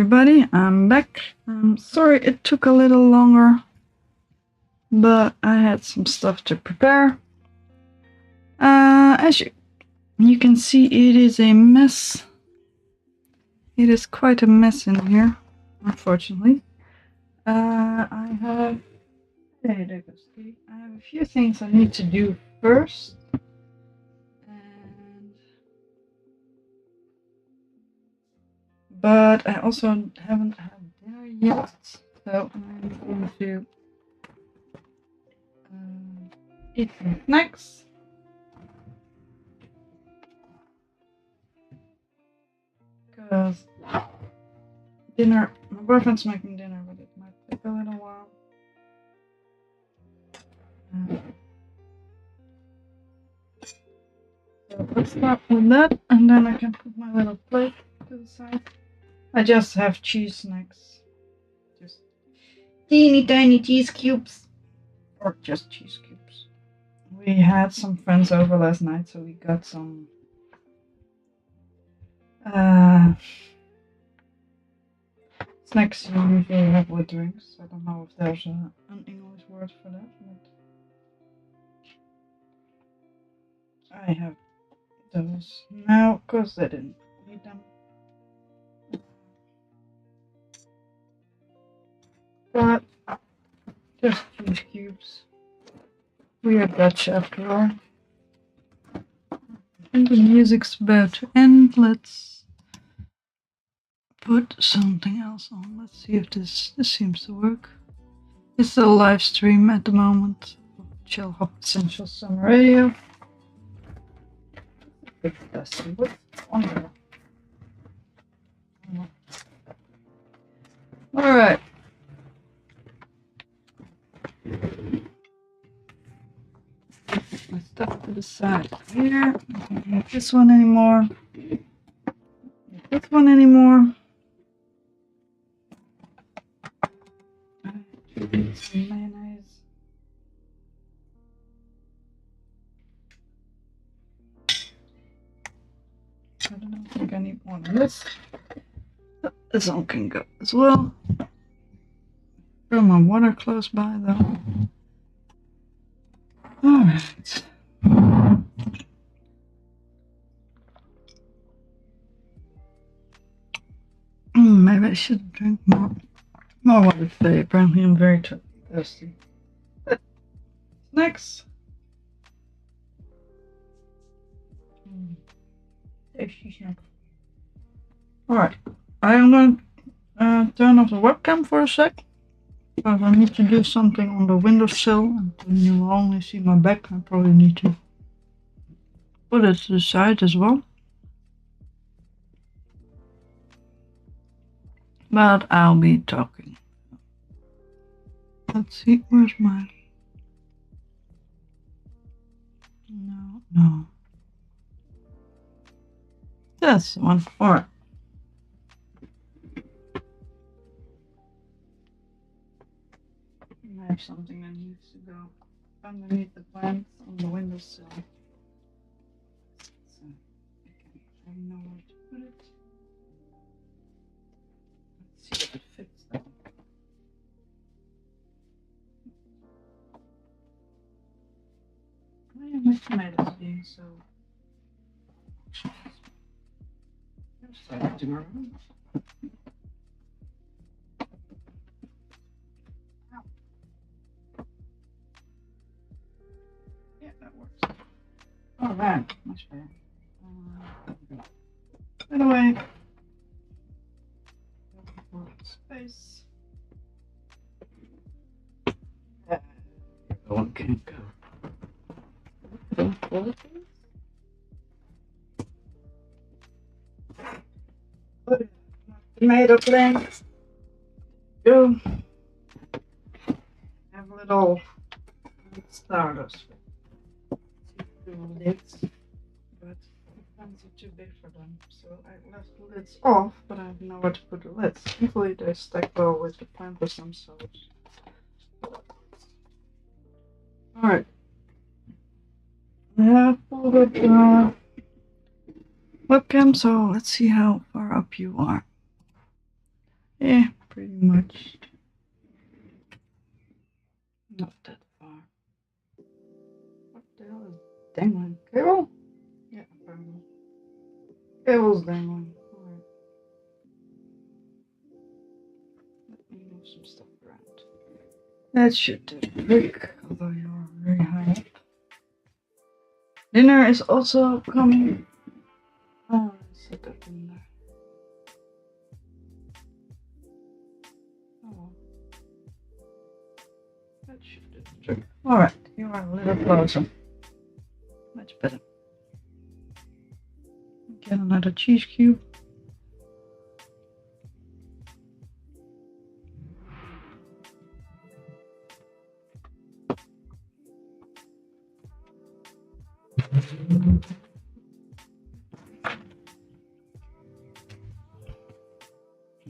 everybody, I'm back. I'm sorry it took a little longer, but I had some stuff to prepare. As you can see, it is a mess. It is quite a mess in here, unfortunately. I have a few things I need to do first. But I also haven't had dinner yet, so I'm going to eat some snacks. Because dinner, my boyfriend's making dinner, but it might take a little while. So let's start with that, and then I can put my little plate to the side. I just have cheese snacks. Just teeny tiny cheese cubes. Or just cheese cubes. We had some friends over last night, so we got some snacks you usually have with drinks. I don't know if there's an English word for that, but I have those now because I didn't need them. But just cheese cubes. We are Dutch after all. And the music's about to end. Let's put something else on. Let's see if this seems to work. It's a live stream at the moment. Chillhop Essential Summer Radio. Big dusty. What's on there? Alright. My stuff to the side here. I don't need this one anymore. This one anymore. Some mayonnaise. I don't think I need one of this. This one can go as well. Throw my water close by though. Alright. Maybe I should drink more water today. Apparently I'm very thirsty. Next. Tasty snack. Alright. I am going to turn off the webcam for a sec. Because I need to do something on the windowsill, and then you will only see my back. I probably need to put it to the side as well. But I'll be talking. Let's see, where's my... No. That's the one. Alright. I have something that needs to go underneath the plants on the windowsill. So I know where to put it. Let's see if it fits though. Why are my tomatoes being so... They're starting around. Yeah, that works. Alright, much better. By the way, space. One can't go. Tomato plant. Go. Have a little starters. Lids, but the plants are too big for them, so I left the lids off, but I have nowhere to put the lids. Hopefully they stack well with the planters themselves. Alright. I have pulled up the webcam, so let's see how far up you are. Yeah, pretty much. Not that far. What the hell is dangling? Cable? Yeah, apparently. Cable's dangling. Alright. Let me move some stuff around. That should do the trick, although you're very high up. Dinner is also coming. Oh, set up in there. Oh well. That should do the trick. Alright, you are a little closer. Much better. Get another cheese cube.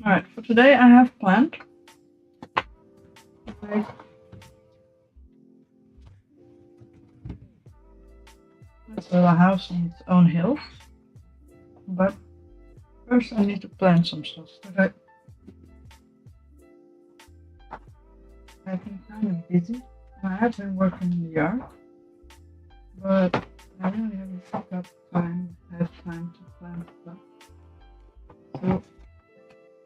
Alright, for today I have planned like this little house on its own hill. But first I need to plant some stuff. Okay. I've been kind of busy. I have been working in the yard, but I really haven't had time to plant stuff. So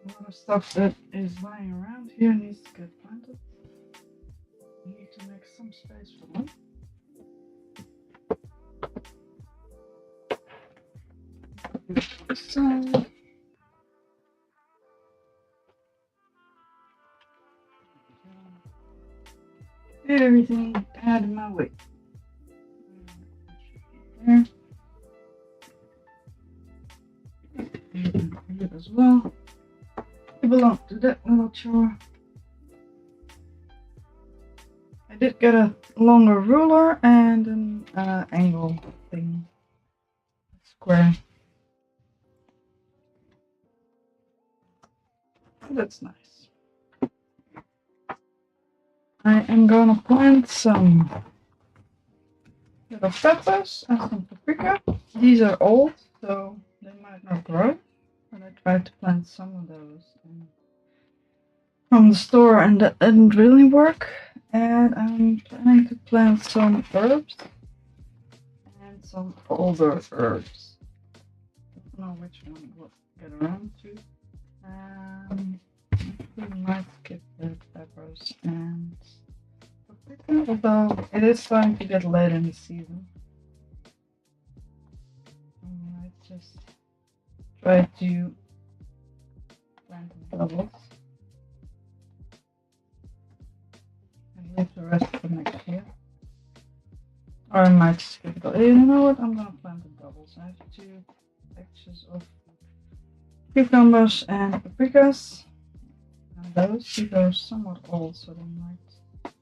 a lot of stuff that is lying around here needs to get planted. I need to make some space for them. So get everything out of my way. There. It as well. It belongs to that little chore. I did get a longer ruler and an angle thing. Square. That's nice. I am gonna plant some little peppers and some paprika. These are old, so they might not grow. But I tried to plant some of those from the store and that didn't really work. And I'm planning to plant some herbs and some older herbs. I don't know which one we'll get around to. We might skip the peppers and paprika, although it is starting to get late in the season. I might just try to plant the doubles and leave the rest for next year. Or I might skip the. You know what? I'm gonna plant the doubles. I have 2 batches of cucumbers and paprikas. And those are somewhat old, so they might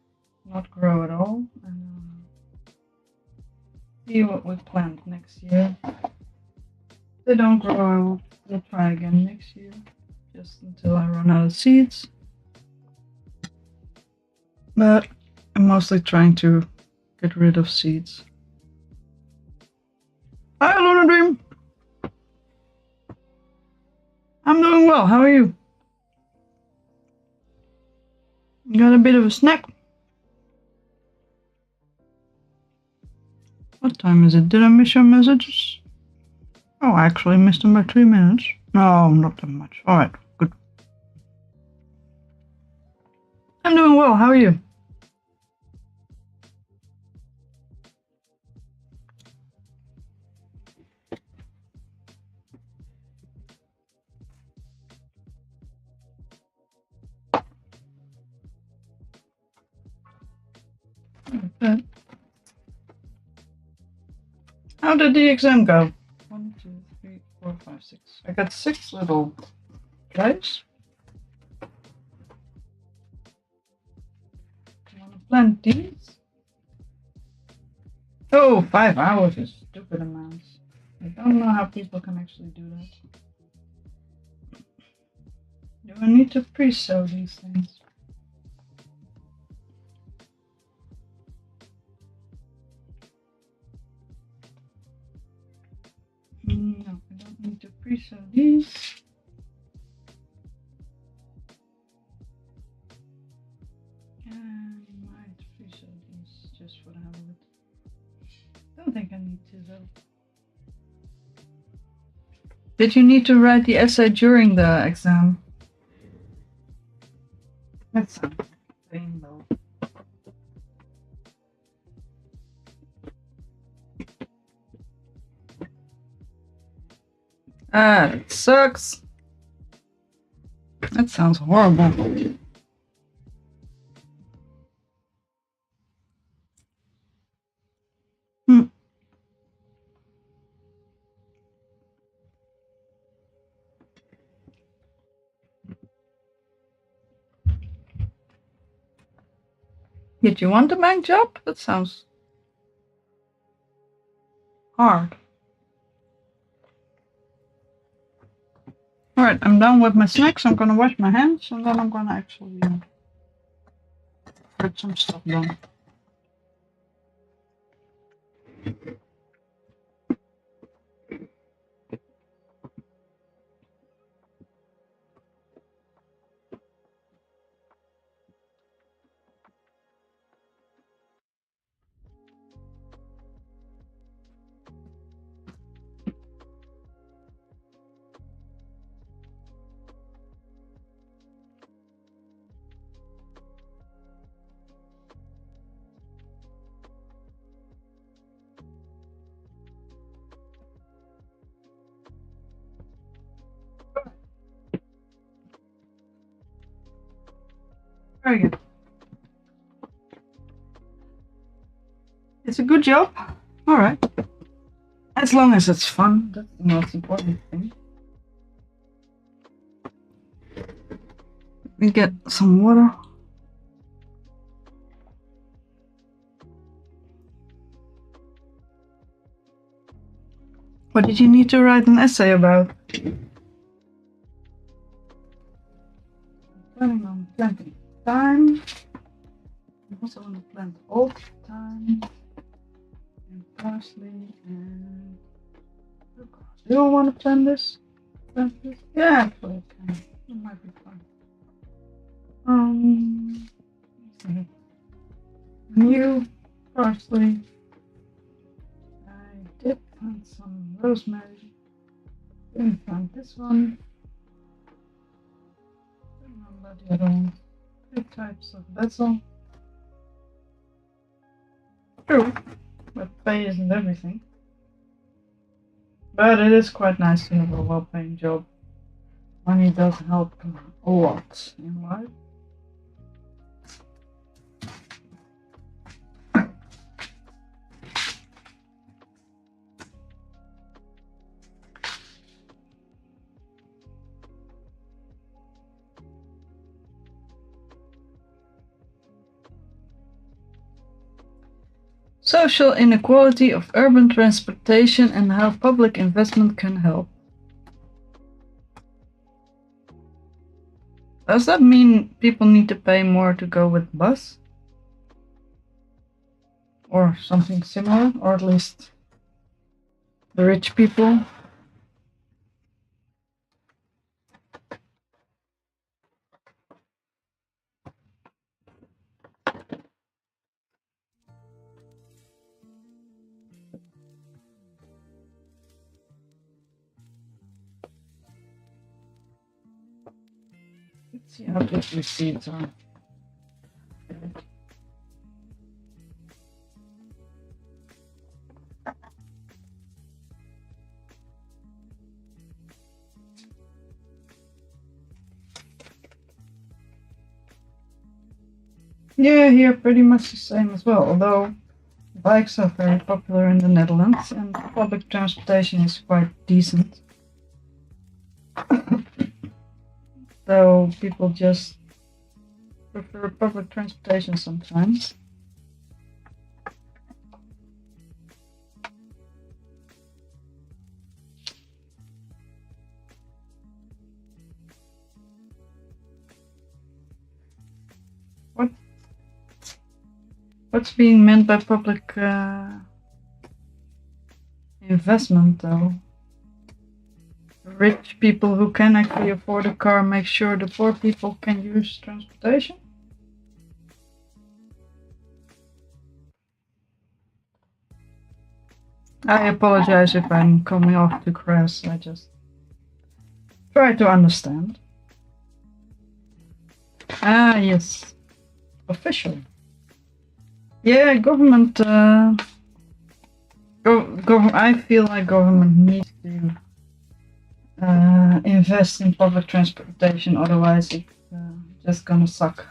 not grow at all. And see what we plant next year. If they don't grow, we'll try again next year, just until I run out of seeds. But I'm mostly trying to get rid of seeds. Hi, Luna Dream! I'm doing well, how are you? You got a bit of a snack? What time is it? Did I miss your messages? Oh, I actually missed them by 3 minutes. No, not that much. Alright, good. I'm doing well, how are you? Okay. How did the exam go? 1, 2, 3, 4, 5, 6. I got 6 little guys. You wanna plant these? Oh, 5 hours is stupid amounts. I don't know how people can actually do that. Do I need to pre-sow these things? No, I don't need to pre-sow these. don't think I need to though. Did you need to write the essay during the exam? That sounds like a pain though. Ah, that sucks. That sounds horrible. Did you want a bank job? That sounds hard. Alright, I'm done with my snacks. I'm gonna wash my hands and then I'm gonna actually get some stuff done. Very good. It's a good job. Alright. As long as it's fun, that's the most important thing. Let me get some water. What did you need to write an essay about? Planning on planting thyme. I also want to plant old thyme and parsley and do you want to plant this? Yeah, actually it can. It might be fun. Let's see. New parsley. I did plant some rosemary. Didn't plant this one. Don't know about the other one. 2 types of basil. True, but pay isn't everything. But it is quite nice to have a well-paying job. Money does help a lot in life. Social inequality of urban transportation and how public investment can help. Does that mean people need to pay more to go with bus? Or something similar, or at least the rich people? Let's see how these receipts are. Yeah, here pretty much the same as well, although bikes are very popular in the Netherlands and public transportation is quite decent. So people just prefer public transportation sometimes. What's being meant by public investment though? Rich people who can actually afford a car make sure the poor people can use transportation? I apologize if I'm coming off too crass. I just try to understand. Ah, yes. Official. Yeah, government. I feel like government needs to invest in public transportation, otherwise it's just gonna suck.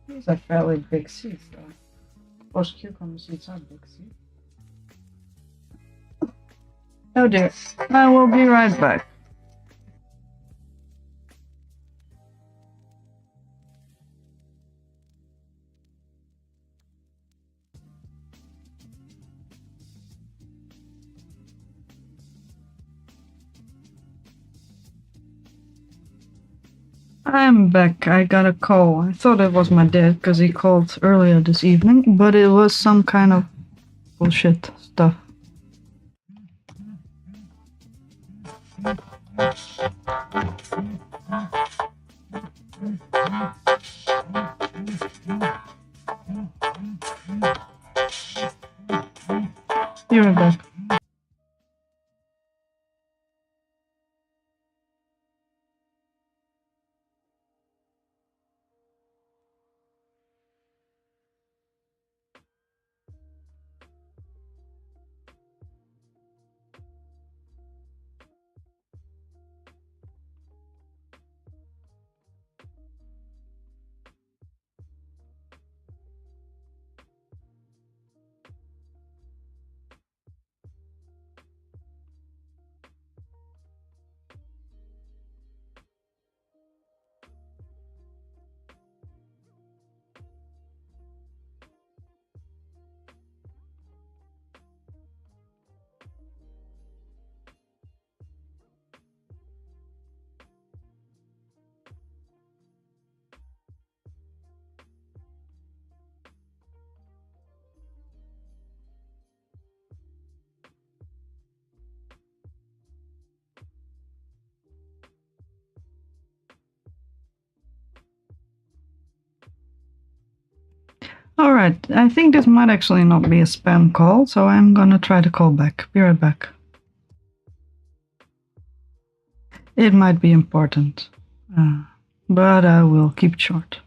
These are fairly big seats, though. Of course, cucumber seats are big seats. Oh dear. I will be right back. I'm back. I got a call. I thought it was my dad because he called earlier this evening, but it was some kind of bullshit stuff. Be right back. Alright, I think this might actually not be a spam call, so I'm gonna try to call back. Be right back. It might be important, but I will keep it short.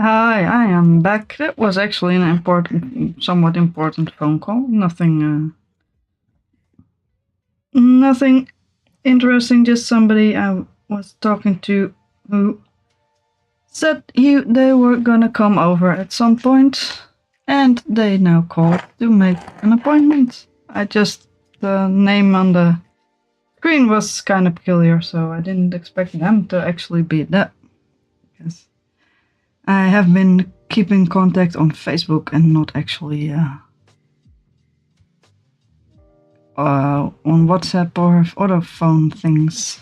Hi, I am back. That was actually an somewhat important phone call. Nothing interesting. Just somebody I was talking to who said they were gonna come over at some point, and they now called to make an appointment. The name on the screen was kind of peculiar, so I didn't expect them to actually be that. Because I have been keeping contact on Facebook and not actually on WhatsApp or other phone things.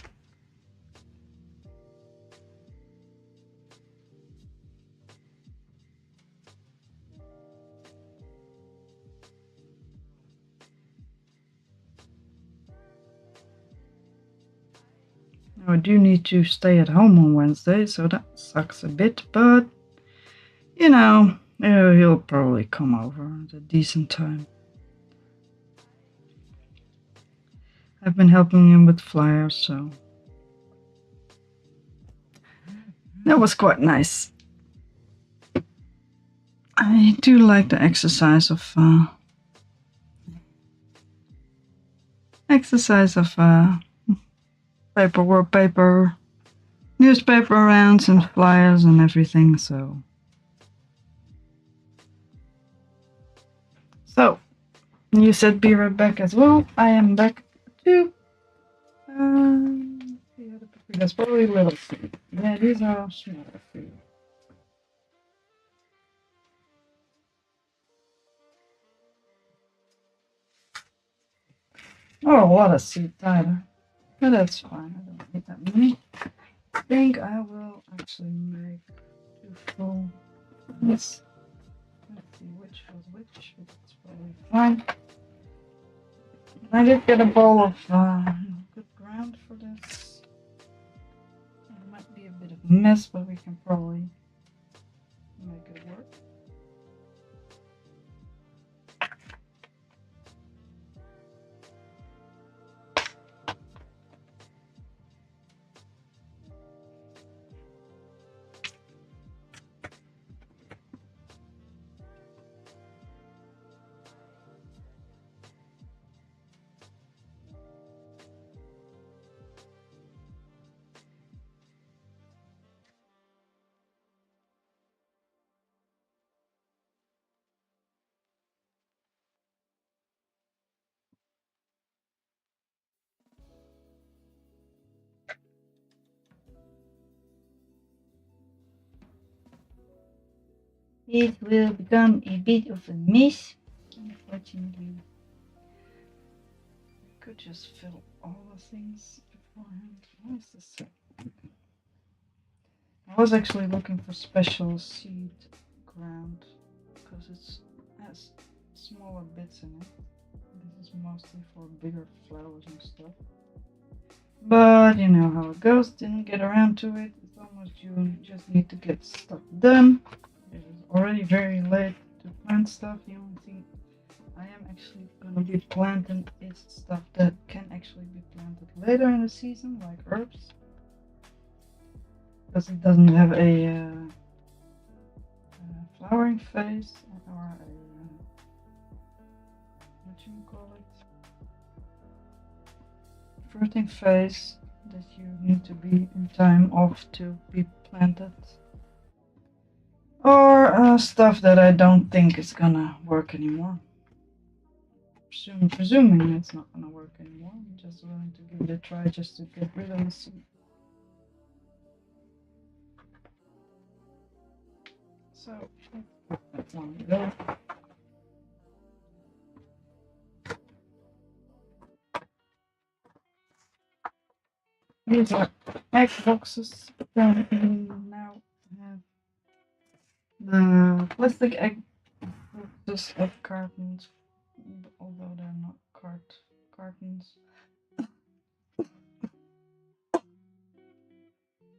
I do need to stay at home on Wednesday, so that sucks a bit, but you know, he'll probably come over at a decent time. I've been helping him with flyers, so that was quite nice. I do like the exercise of paper, newspaper rounds and flyers and everything, so you said be right back as well. I am back too. That's probably little food. Yeah, these are smaller food. Oh, a lot of seed, Tyler. But that's fine. I don't need that many. I think I will actually make 2 full ones. Let's see which was which. It's probably fine. I did get a bowl of good ground for this. It might be a bit of a mess, but we can probably make it work. It will become a bit of a mess, unfortunately. I could just fill all the things beforehand. What is this? I was actually looking for special seed ground because it has smaller bits in it. This is mostly for bigger flowers and stuff. But you know how it goes, didn't get around to it. It's almost June, just need to get stuff done. It is already very late to plant stuff. The only thing I am actually going to be planting is stuff that can actually be planted later in the season, like herbs. Because it doesn't have a flowering phase or a what you call it, fruiting phase that you need to be in time of to be planted, or stuff that I don't think is gonna work anymore. Presuming it's not gonna work anymore, I'm just willing to give it a try just to get rid of the seed. So that one go. These are egg boxes. Then we now have the plastic egg boxes of cartons, although they're not cartons.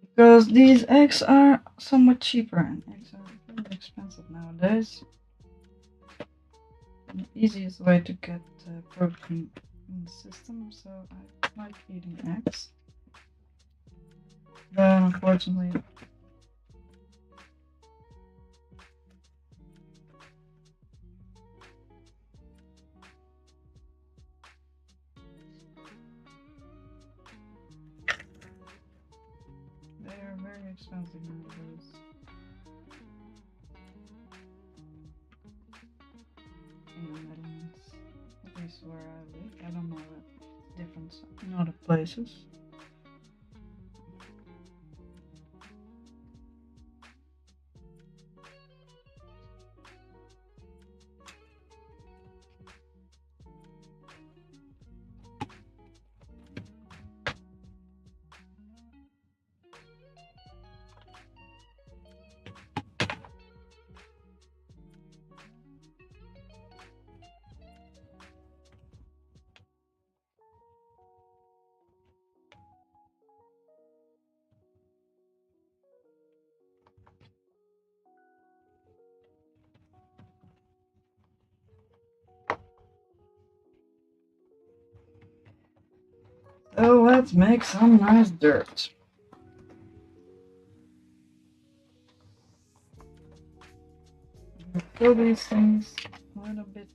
Because these eggs are somewhat cheaper, and eggs are very expensive nowadays. The easiest way to get protein in the system, so I like eating eggs. But unfortunately, expensive nowadays. In the Netherlands, at least where I live. I don't know the difference in other places. So let's make some nice dirt. Fill these things a little bit.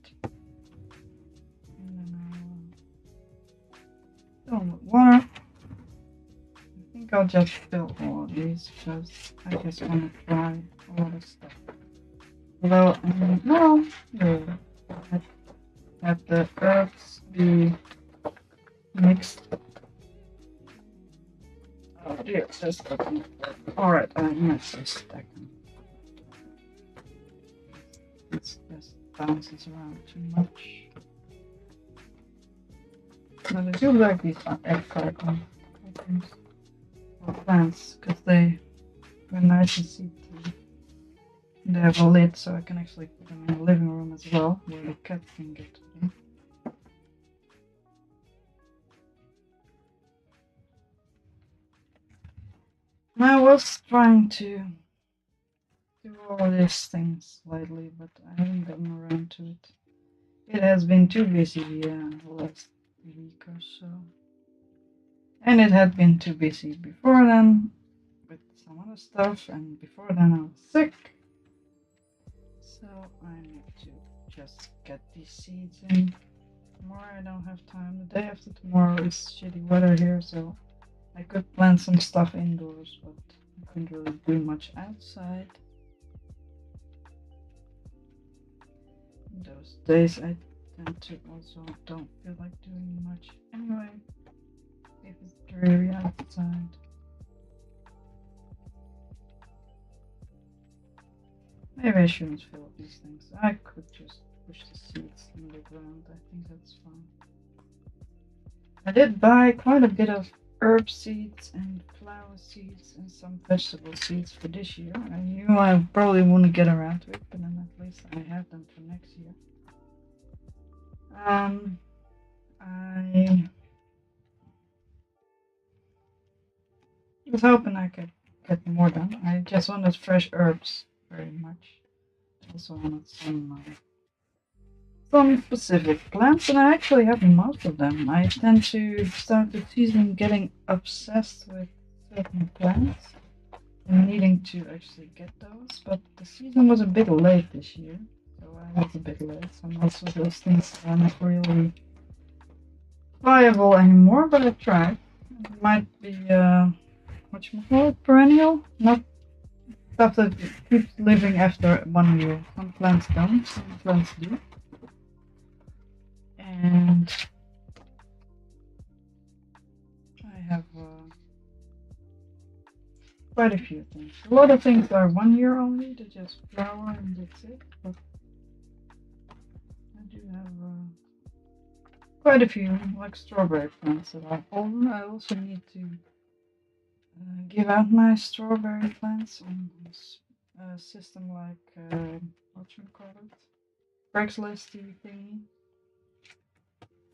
And then I'll fill them with water. I think I'll just fill all of these because I just want to try a lot of stuff. Although, no, I have the herbs be mixed. Oh dear, just alright, I missed this second. It just bounces around too much. But I do like these egg cartons or plants because they're nice and see through. They have a lid so I can actually put them in the living room as well, where the cat can get to them. I was trying to do all these things lately, but I haven't gotten around to it. It has been too busy the last week or so. And it had been too busy before then with some other stuff, and before then I was sick. So I need to just get these seeds in. Tomorrow I don't have time. The day after tomorrow is shitty weather here, so I could plant some stuff indoors, but I couldn't really do much outside. Those days I tend to also don't feel like doing much anyway, if it's dreary outside. Maybe I shouldn't fill these things. I could just push the seeds in the ground. I think that's fine. I did buy quite a bit of herb seeds and flower seeds and some vegetable seeds for this year. I knew I probably wouldn't get around to it, but then at least I have them for next year. I was hoping I could get more done. I just wanted fresh herbs very much. Also wanted some specific plants, and I actually have most of them. I tend to start the season getting obsessed with certain plants and needing to actually get those, but the season was a bit late this year, so I was a bit late, so most of those things are not really viable anymore, but I tried. It might be, whatchamacallit, perennial? Not stuff that keeps living after 1 year. Some plants don't, some plants do. And I have quite a few things. A lot of things are 1 year only, they just flower and that's it. But I do have quite a few, like strawberry plants that are older. I also need to give out my strawberry plants on a system like, whatchamacallit, Craigslist thingy.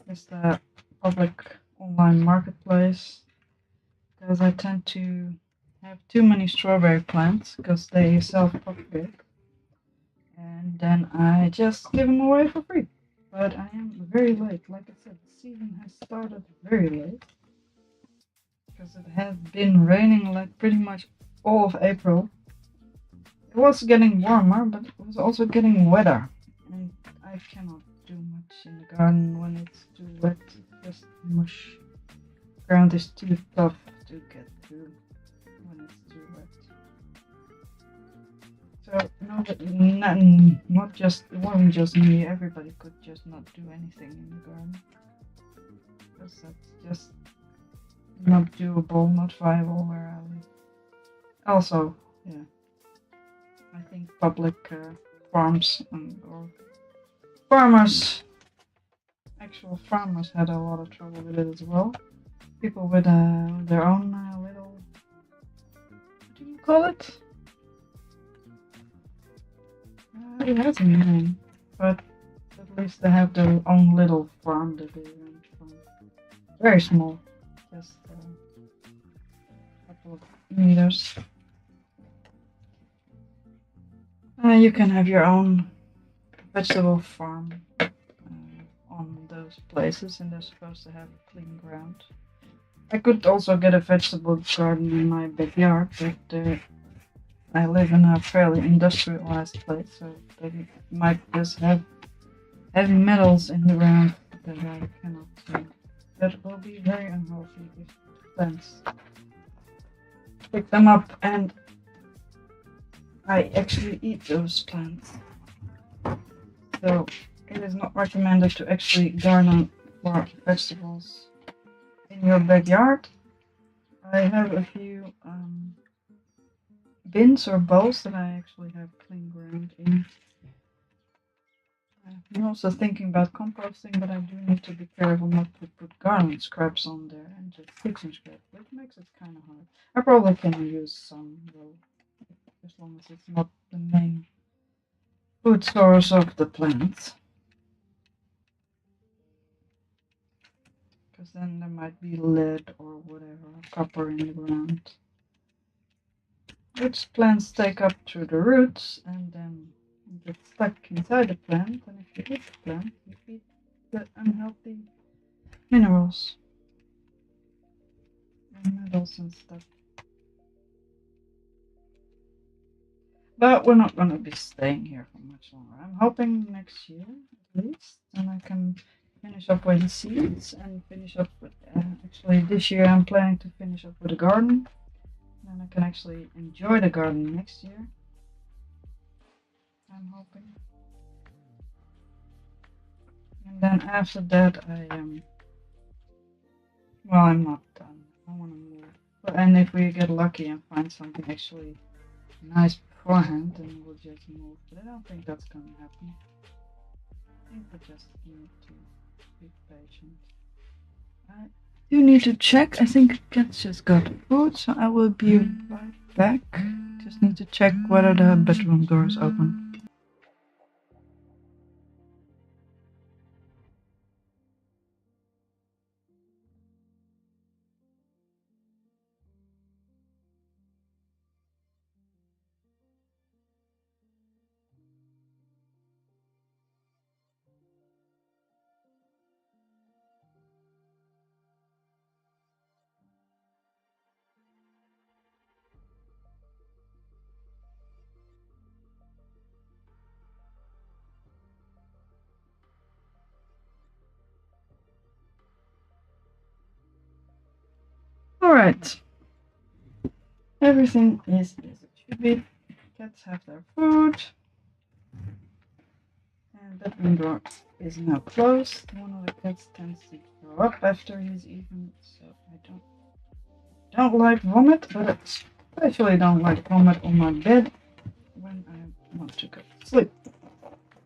It's the public online marketplace, because I tend to have too many strawberry plants because they self-propagate, and then I just give them away for free. But I am very late. Like I said, the season has started very late because it has been raining like pretty much all of April. It was getting warmer, but it was also getting wetter, and I cannot do much in the garden when it's too wet. It's just mush. The ground is too tough to get through when it's too wet. So not just, it wasn't just me, everybody could just not do anything in the garden. Because that's just not doable, not viable where I live. Also, yeah, I think public farms or farmers, actual farmers had a lot of trouble with it as well. People with their own little, what do you call it? It has a name, but at least they have their own little farm that they rent from. Very small, just a couple of meters. You can have your own vegetable farm on those places, and they're supposed to have clean ground. I could also get a vegetable garden in my backyard, but I live in a fairly industrialized place, so they might just have heavy metals in the ground that I cannot see. That will be very unhealthy if plants pick them up and I actually eat those plants. So it is not recommended to actually garden for vegetables in your backyard. I have a few bins or bowls that I actually have clean ground in. I'm also thinking about composting, but I do need to be careful not to put garden scraps on there and just kitchen scrap, which makes it kind of hard. I probably can use some though, as long as it's not the main food source of the plants. Because then there might be lead or whatever, copper in the ground, which plants take up through the roots and then get stuck inside the plant. And if you eat the plant, you eat the unhealthy minerals and metals and stuff. But we're not going to be staying here for much longer. I'm hoping next year at least, and I can finish up with the seeds and finish up with. Actually, this year I'm planning to finish up with a garden. Then I can actually enjoy the garden next year. I'm hoping. And then after that, well, I'm not done. I want to move. And if we get lucky and find something actually nice beforehand, then we'll just move. But I don't think that's going to happen. I think we just need to be patient. I do need to check. I think cats just got food, so I will be right back. Just need to check whether the bedroom door is open. Alright. Everything is as it should be. Cats have their food. And bedroom door is now closed. One of the cats tends to throw up after he's eaten, so I don't like vomit, but I especially don't like vomit on my bed when I want to go to sleep.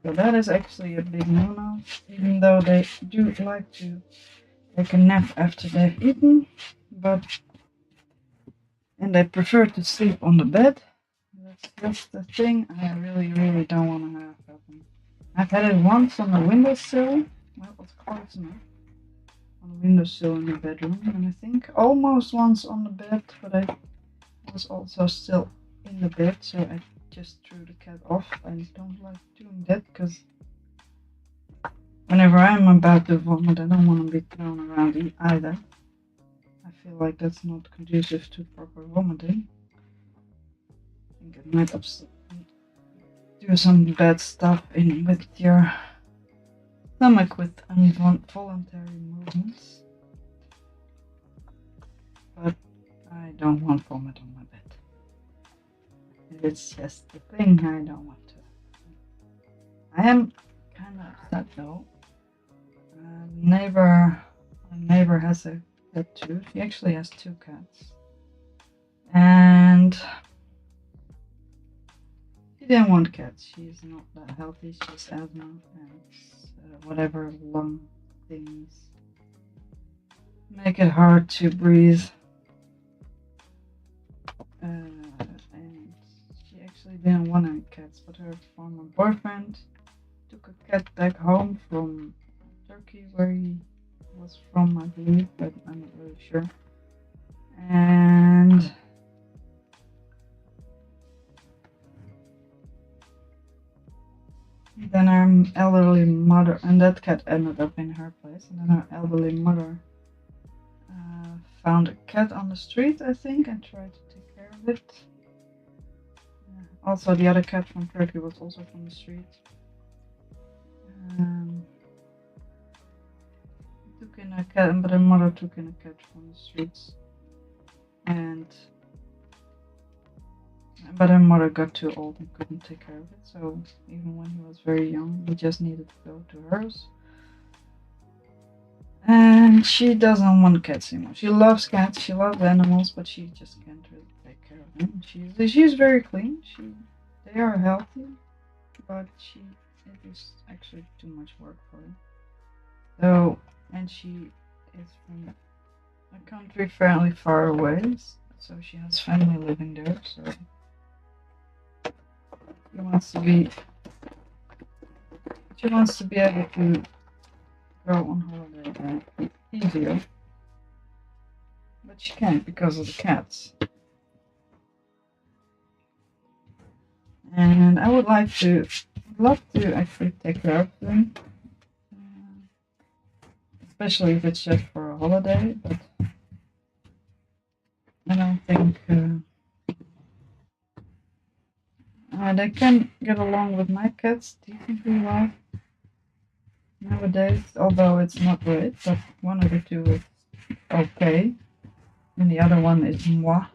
So that is actually a big no-no, even though they do like to take a nap after they've eaten, and they prefer to sleep on the bed. That's just the thing I really don't want to have happen. I've had it once on the windowsill. Well, it's close enough. On the windowsill in the bedroom, and I think almost once on the bed, but I was also still in the bed, so I just threw the cat off. I don't like doing that because whenever I'm about to vomit, I don't want to be thrown around either. I feel like that's not conducive to proper vomiting. I think it might do some bad stuff with your stomach with involuntary movements. But I don't want vomit on my bed. It's just the thing I don't want to. I am kind of upset though. My neighbor has a cat too. She actually has 2 cats, and she didn't want cats. She's not that healthy. She has asthma and whatever lung things make it hard to breathe. And she actually didn't want any cats, but her former boyfriend took a cat back home from Turkey, where he was from, I believe, but I'm not really sure. And then her elderly mother, and that cat ended up in her place, and then her elderly mother found a cat on the street, I think, and tried to take care of it. Also, the other cat from Turkey was also from the street. Took in a cat, but her mother took in a cat from the streets, but her mother got too old and couldn't take care of it. So even when he was very young, he just needed to go to hers. And she doesn't want cats anymore. She loves cats, she loves animals, but she just can't really take care of them. She's very clean. They are healthy, but it is actually too much work for her. So, and she is from a country fairly far away, so she has family living there. So she wants to be able to go on holiday easier, but she can't because of the cats. And I would love to actually take care of them, especially if it's just for a holiday. But I don't think they can get along with my cats decently well nowadays, although it's not great, but one of the two is okay, and the other one is moi.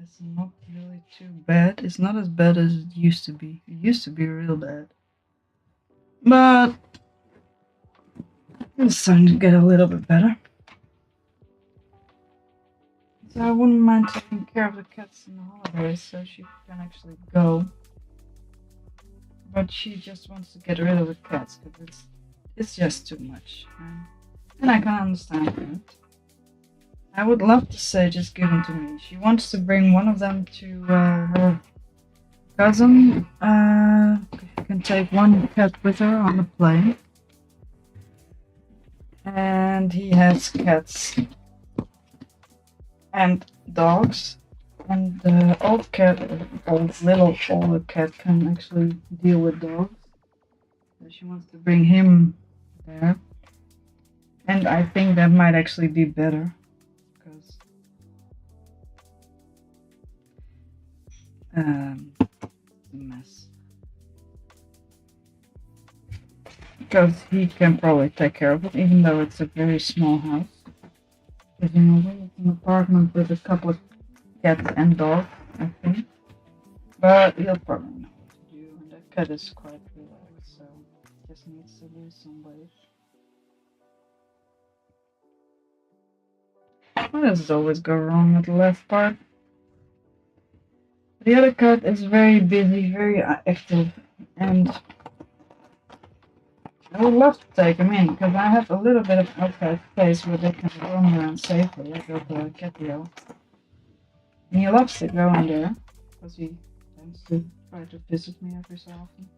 It's not really too bad. It's not as bad as it used to be. It used to be real bad, but it's starting to get a little bit better. So I wouldn't mind taking care of the cats in the holidays, so she can actually go. But she just wants to get rid of the cats because it's just too much, and I can understand that. I would love to say just give them to me. She wants to bring one of them to her cousin. She can take one cat with her on the plane, and he has cats and dogs. And the older cat can actually deal with dogs. So she wants to bring him there. And I think that might actually be better. Because it's a mess. Because he can probably take care of it, even though it's a very small house. Presumably it's an apartment with a couple of cats and dogs, I think. But he'll probably know what to do, and that cat is quite relaxed, so just needs to lose some weight. What does always go wrong with the left part? The other cat is very busy, very active, and I would love to take him in, because I have a little bit of outside space where they can roam around safely. I built a catio. And he loves to go in there, because he tends to try to visit me every so often.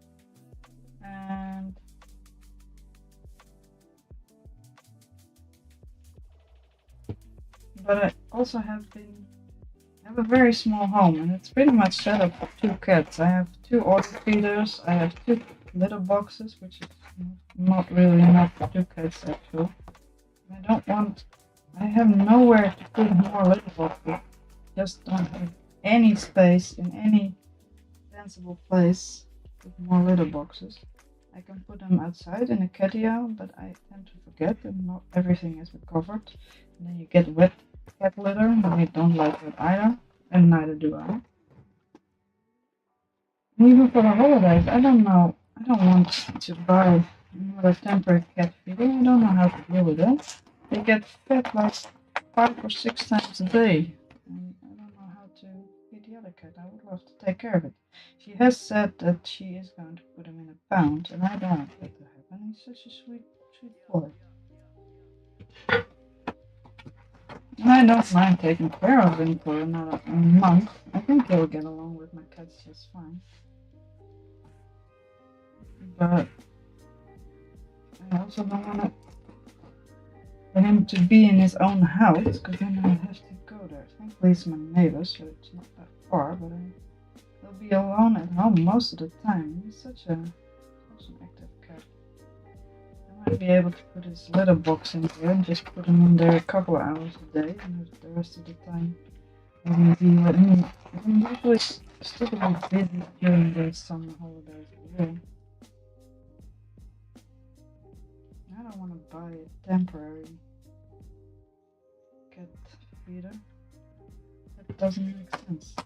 But I also have a very small home, and it's pretty much set up for 2 cats. I have 2 order feeders, I have 2 litter boxes, which is not really enough for 2 cats actually. I have nowhere to put more litter boxes. Just don't have any space in any sensible place with more litter boxes. I can put them outside in a catio, but I tend to forget, and not everything is covered. And then you get wet cat litter, and I don't like that either, and neither do I. Even for the holidays, I don't know. I don't want to buy another temporary cat feeder. I don't know how to deal with that. They get fed like 5 or 6 times a day. And I don't know how to feed the other cat. I would love to take care of it. She has said that she is going to put him in a pound, and I don't want that to happen. He's such a sweet, sweet boy. And I don't mind taking care of him for another month. I think he'll get along with my cats just fine. But I also don't want for him to be in his own house, because then I have to go there. Thankfully, he's my neighbor, so it's not that far, but he'll be alone at home most of the time. He's such an active cat. I might be able to put his litter box in there and just put him in there a couple of hours a day, and the rest of the time maybe be with him. I'm usually still a bit busy during the summer holidays as well. I don't want to buy a temporary cat feeder. That doesn't make sense.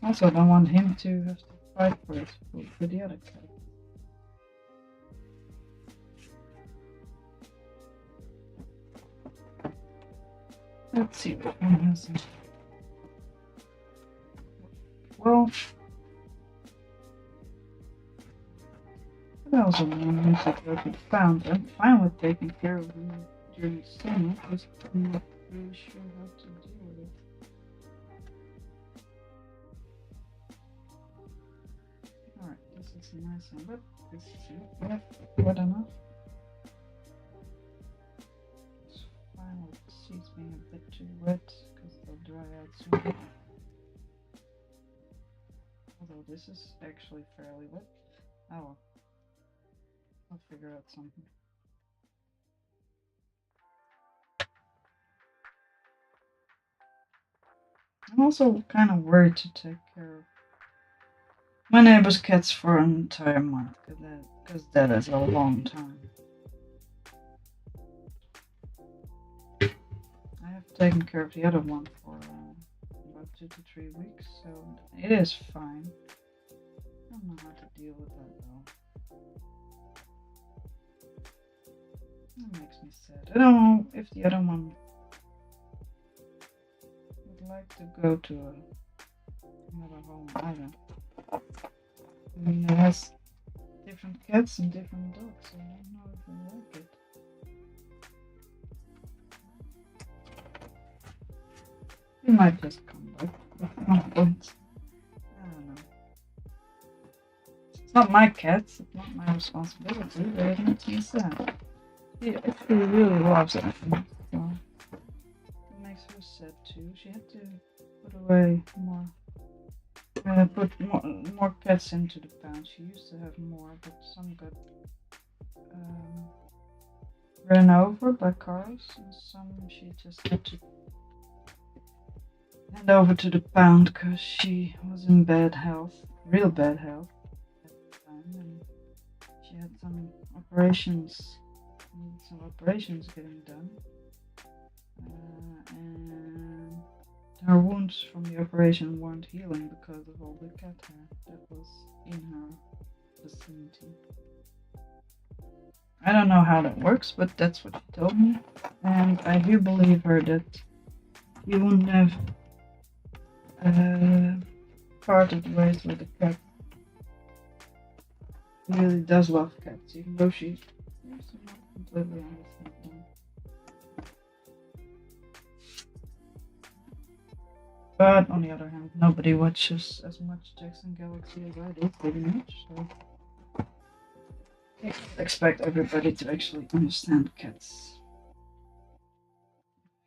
Also, I don't want him to have to fight for his food with the other cat. Let's see what one has. Well, I also want him to go to the pound. I'm fine with taking care of him during the summer, just I'm not really sure how to deal with it. Alright, this is a nice one, but this is not wet enough. It's fine with the seeds being a bit too wet, because they'll dry out soon. Although this is actually fairly wet. Oh well. I'll figure out something. I'm also kind of worried to take care of my neighbor's cats for an entire month, because that is a long time. I have taken care of the other one for about 2 to 3 weeks, so it is fine. I don't know how to deal with that though. That makes me sad. I don't know if the other one would like to go to another home either. I mean, it has different cats and different dogs, so I don't know if I like it. He might just come back at one point. I don't know. It's not my cats, it's not my responsibility, but it makes me sad. If she really loves it, so it makes her sad too. She had to put away more. Put more cats into the pound. She used to have more, but some got ran over by cars, and some she just had to hand over to the pound because she was in bad health, real bad health at the time, and she had some operations getting done, and her wounds from the operation weren't healing because of all the cat hair that was in her vicinity. I don't know how that works, but that's what she told me, and I do believe her that you wouldn't have parted ways with the cat. She really does love cats, even though she seems to not completely understand them. But on the other hand, nobody watches as much Jackson Galaxy as I do, pretty much, so I can't expect everybody to actually understand cats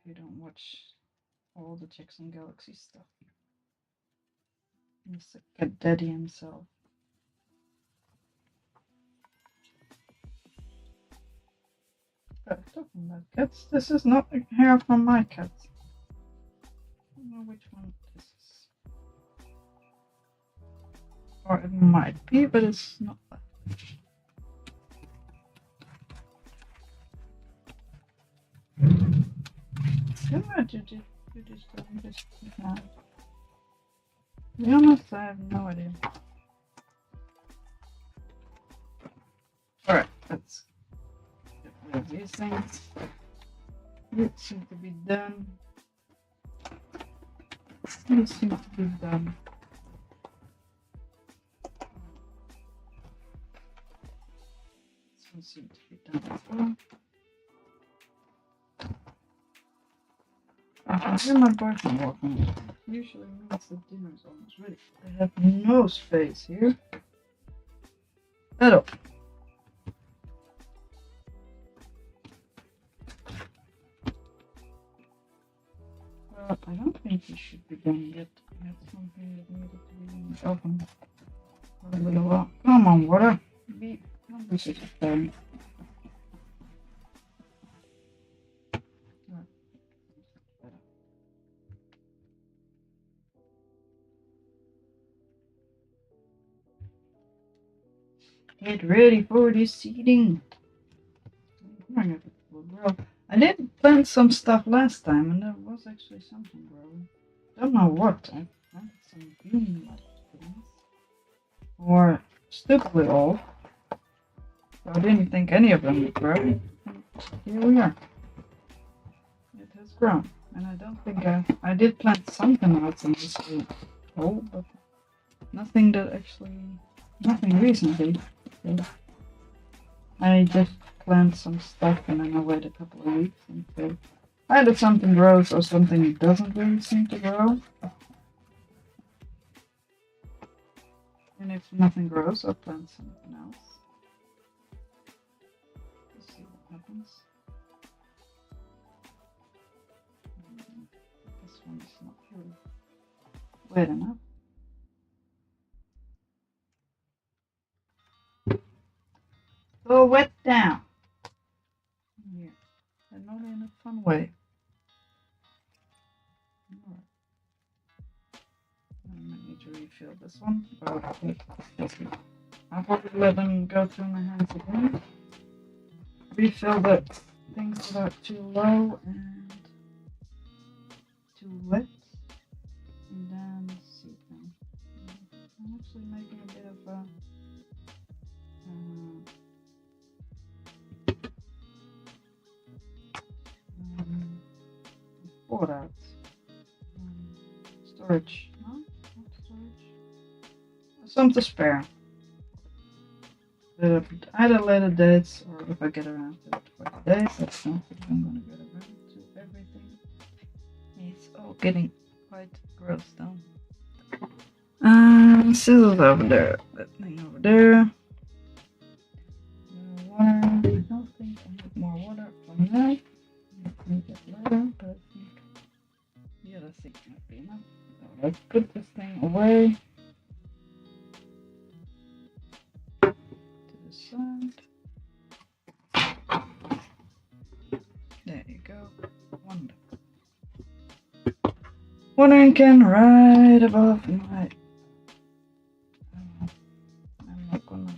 if you don't watch all the Jackson Galaxy stuff. He's the cat daddy himself. But talking about cats, this is not a hair from my cat. I don't know which one this is. Or it might be, but it's not that. You just don't just now. To be honest, I have no idea. Alright, let's get rid of these things. It seems to be done. It seems to be done. This one seems to be done as well. I can hear my boyfriend walking. Usually means the dinner is almost ready. I have no space here at all. Well, I don't think he should be done yet. I had something that needed to be in the oven for a little while. Come on, water. Don't be such a pain. Get ready for this seeding. I did plant some stuff last time, and there was actually something growing. Don't know what. I planted some bean-like things, or stupidly old. So I didn't think any of them would grow. And here we are. It has grown, and I don't think I did plant something else in this hole, but nothing recently. I just plant some stuff and then I wait a couple of weeks until either something grows or something doesn't really seem to grow. And if nothing grows, I'll plant something else. Let's see what happens. This one is not really wet enough. Go wet down. Yeah, and not in a fun way. Alright. I might need to refill this one, but I'll probably let them go through my hands again. Refill the things that are too low and too wet, and then seed them. I'm actually making a bit of a pour out storage. No, not storage. Some to spare. Either later dates or if I get around to it for today. That's not if I'm gonna get around to everything. It's all getting quite gross though. Scissors over there. That thing over there. Water. I don't think I need more water for now. I need it later, but I think the other thing might be enough. So let's put this thing away. Side. There you go. Wonderful. Watering can right above my. I'm not gonna.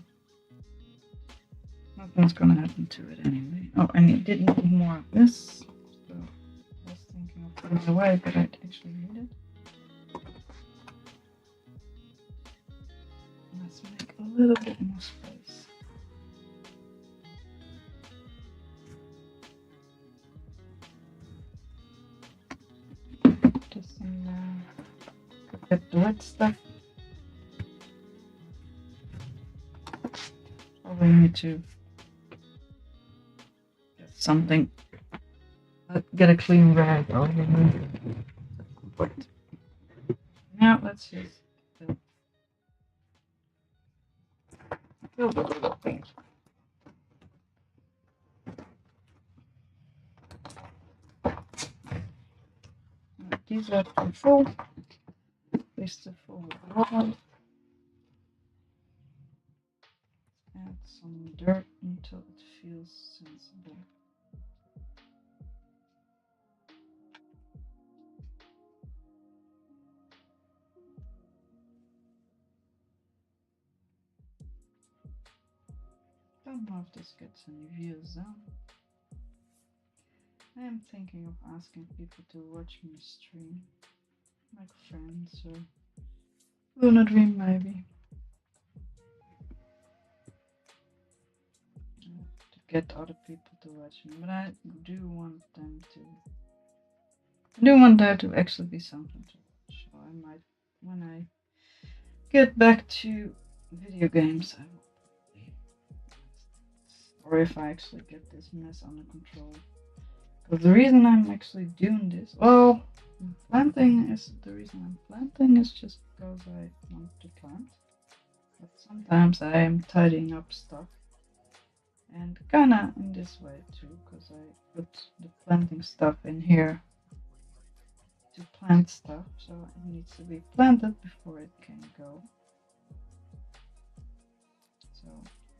Nothing's gonna happen to it anyway. Oh, and it did need more of this. So I was thinking of putting it away, but I actually need it. Let's make a little bit more space. Get the wet stuff. Probably need to get something. Get a clean rag or but now let's just fill the little thing. These are too full. This is full with water. Add some dirt until it feels sensible. Don't know if this gets any views though. I am thinking of asking people to watch me stream, like friends or Luna Dream, maybe. To get other people to watch me, but I do want them to. I do want there to actually be something to watch. So I might, when I get back to video games, I will probably, or if I actually get this mess under control. Because the reason I'm actually doing this, well, planting is the reason I'm planting is just because I want to plant. But sometimes I am tidying up stuff, and kinda in this way too, because I put the planting stuff in here to plant stuff, so it needs to be planted before it can go. So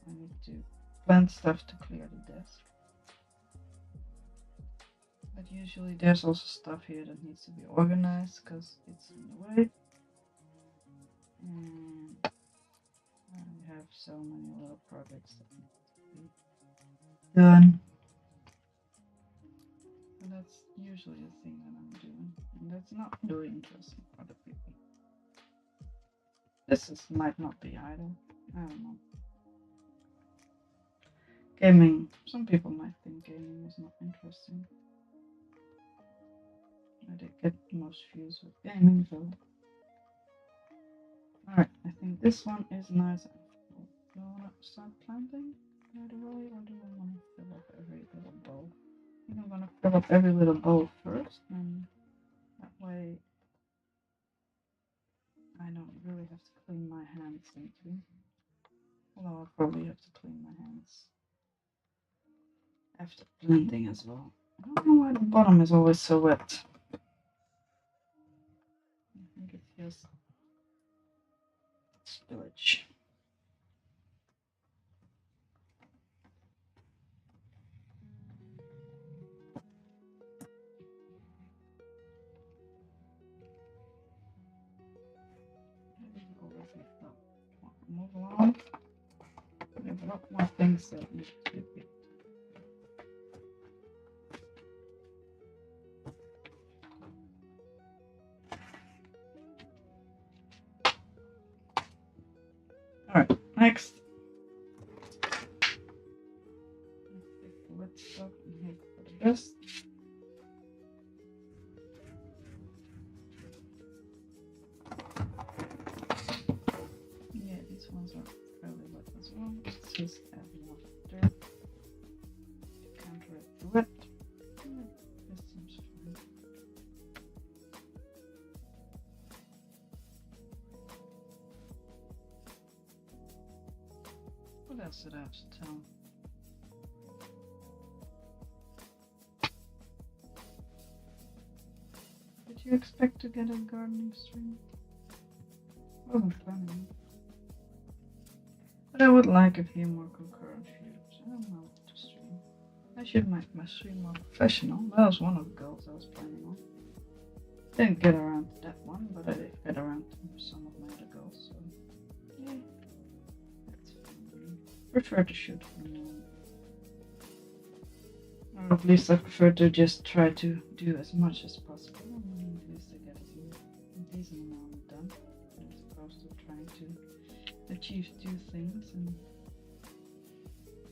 I need to plant stuff to clear the desk. But usually there's also stuff here that needs to be organized because it's in the way. And I have so many little projects that need to be done. And that's usually the thing that I'm doing. And that's not really interesting for other people. This might not be idle. I don't know. Gaming. Some people might think gaming is not interesting. I did get the most views with gaming, so. Alright, I think this one is nice. Do I want to start planting right away, or do I want to fill up every little bowl? I think I'm going to fill up every little bowl first, and that way I don't really have to clean my hands into. Although I'll probably have to clean my hands after planting as well. I don't know why the bottom is always so wet. I think it's just spillage. Move along. We have a lot more things that need to be picked. Alright, next. Let's take the wet stuff and hope for the best. Yeah, these ones are fairly wet as well. Let's just add more dirt to counteract the wet. This seems fine. What else did I have to tell? Did you expect to get a gardening stream? I wasn't planning. But I would like a few more concurrent views. I don't know what to stream. I should make my stream more professional. That was one of the goals I was planning on. Didn't get around to that one, but I did get around to some of my other goals, so yeah. That's fine. I prefer to shoot from now on. Or at least I prefer to just try to do as much as possible. And at least I get a decent amount done. As opposed to trying to achieve 2 things and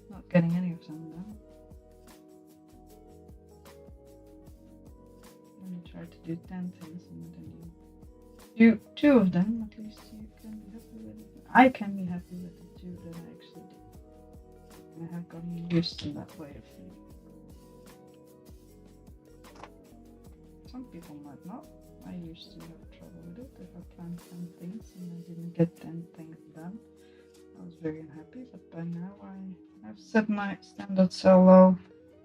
not getting any of them done. When you try to do 10 things and then you do 2 of them, at least you can be happy with it. I can be happy with the 2 that I actually did. I have gotten used to that way of thinking. Some people might not. I used to have trouble with it. If I planned 10 things and I didn't get 10 things done, I was very unhappy. But by now I have set my standards so low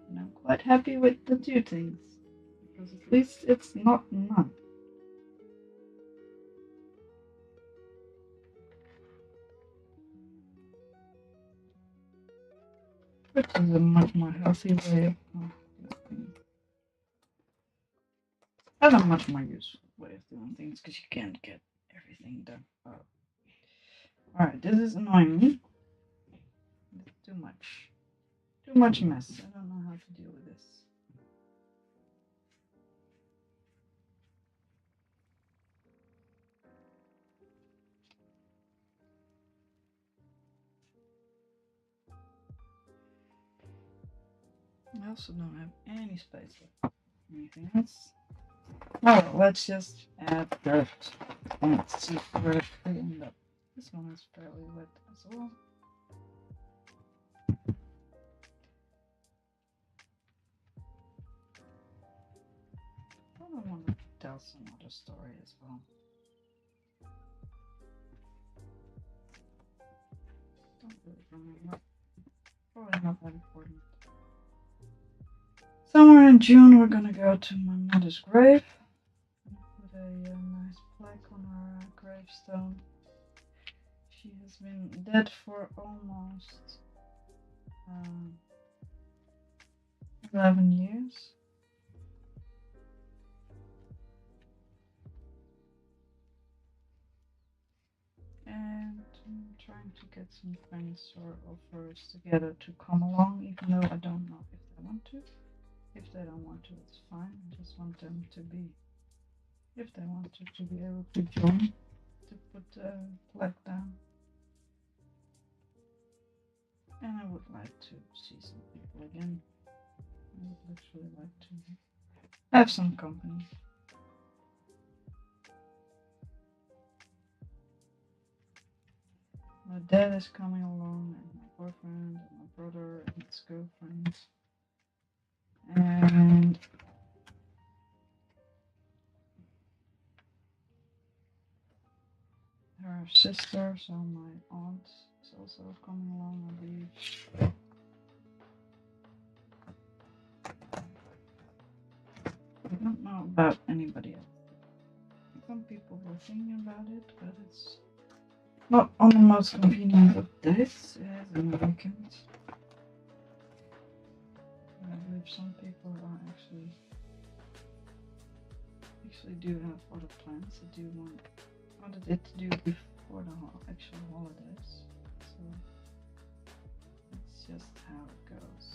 and I'm quite happy with the 2 things. Because at least it's not none. Which is a much more healthy way of doing. And a much more useful way of doing things because you can't get everything done. Alright, this is annoying me. It's too much. Too much mess. I don't know how to deal with this. I also don't have any space for anything else. Alright, let's just add dirt and see where we end up. This one is fairly wet as well. I want to tell some other story as well. Don't really remember. Probably not that important. Somewhere in June, we're gonna go to my mother's grave. Put a nice plaque on her gravestone. She has been dead for almost 11 years. And I'm trying to get some friends or offers together to come along, even though I don't know if they want to. If they don't want to, it's fine. I just want them to be, if they want to be able to join, to put the flag down. And I would like to see some people again. I would literally like to have some company. My dad is coming along, and my boyfriend, and my brother, and his girlfriend. And her sister, so my aunt is also coming along, I believe. I don't know about anybody else. Some people were thinking about it, but it's not on the most convenient of days. It is in the weekend. I believe some people are actually do have other plans. They do wanted it to do before the actual holidays. So that's just how it goes.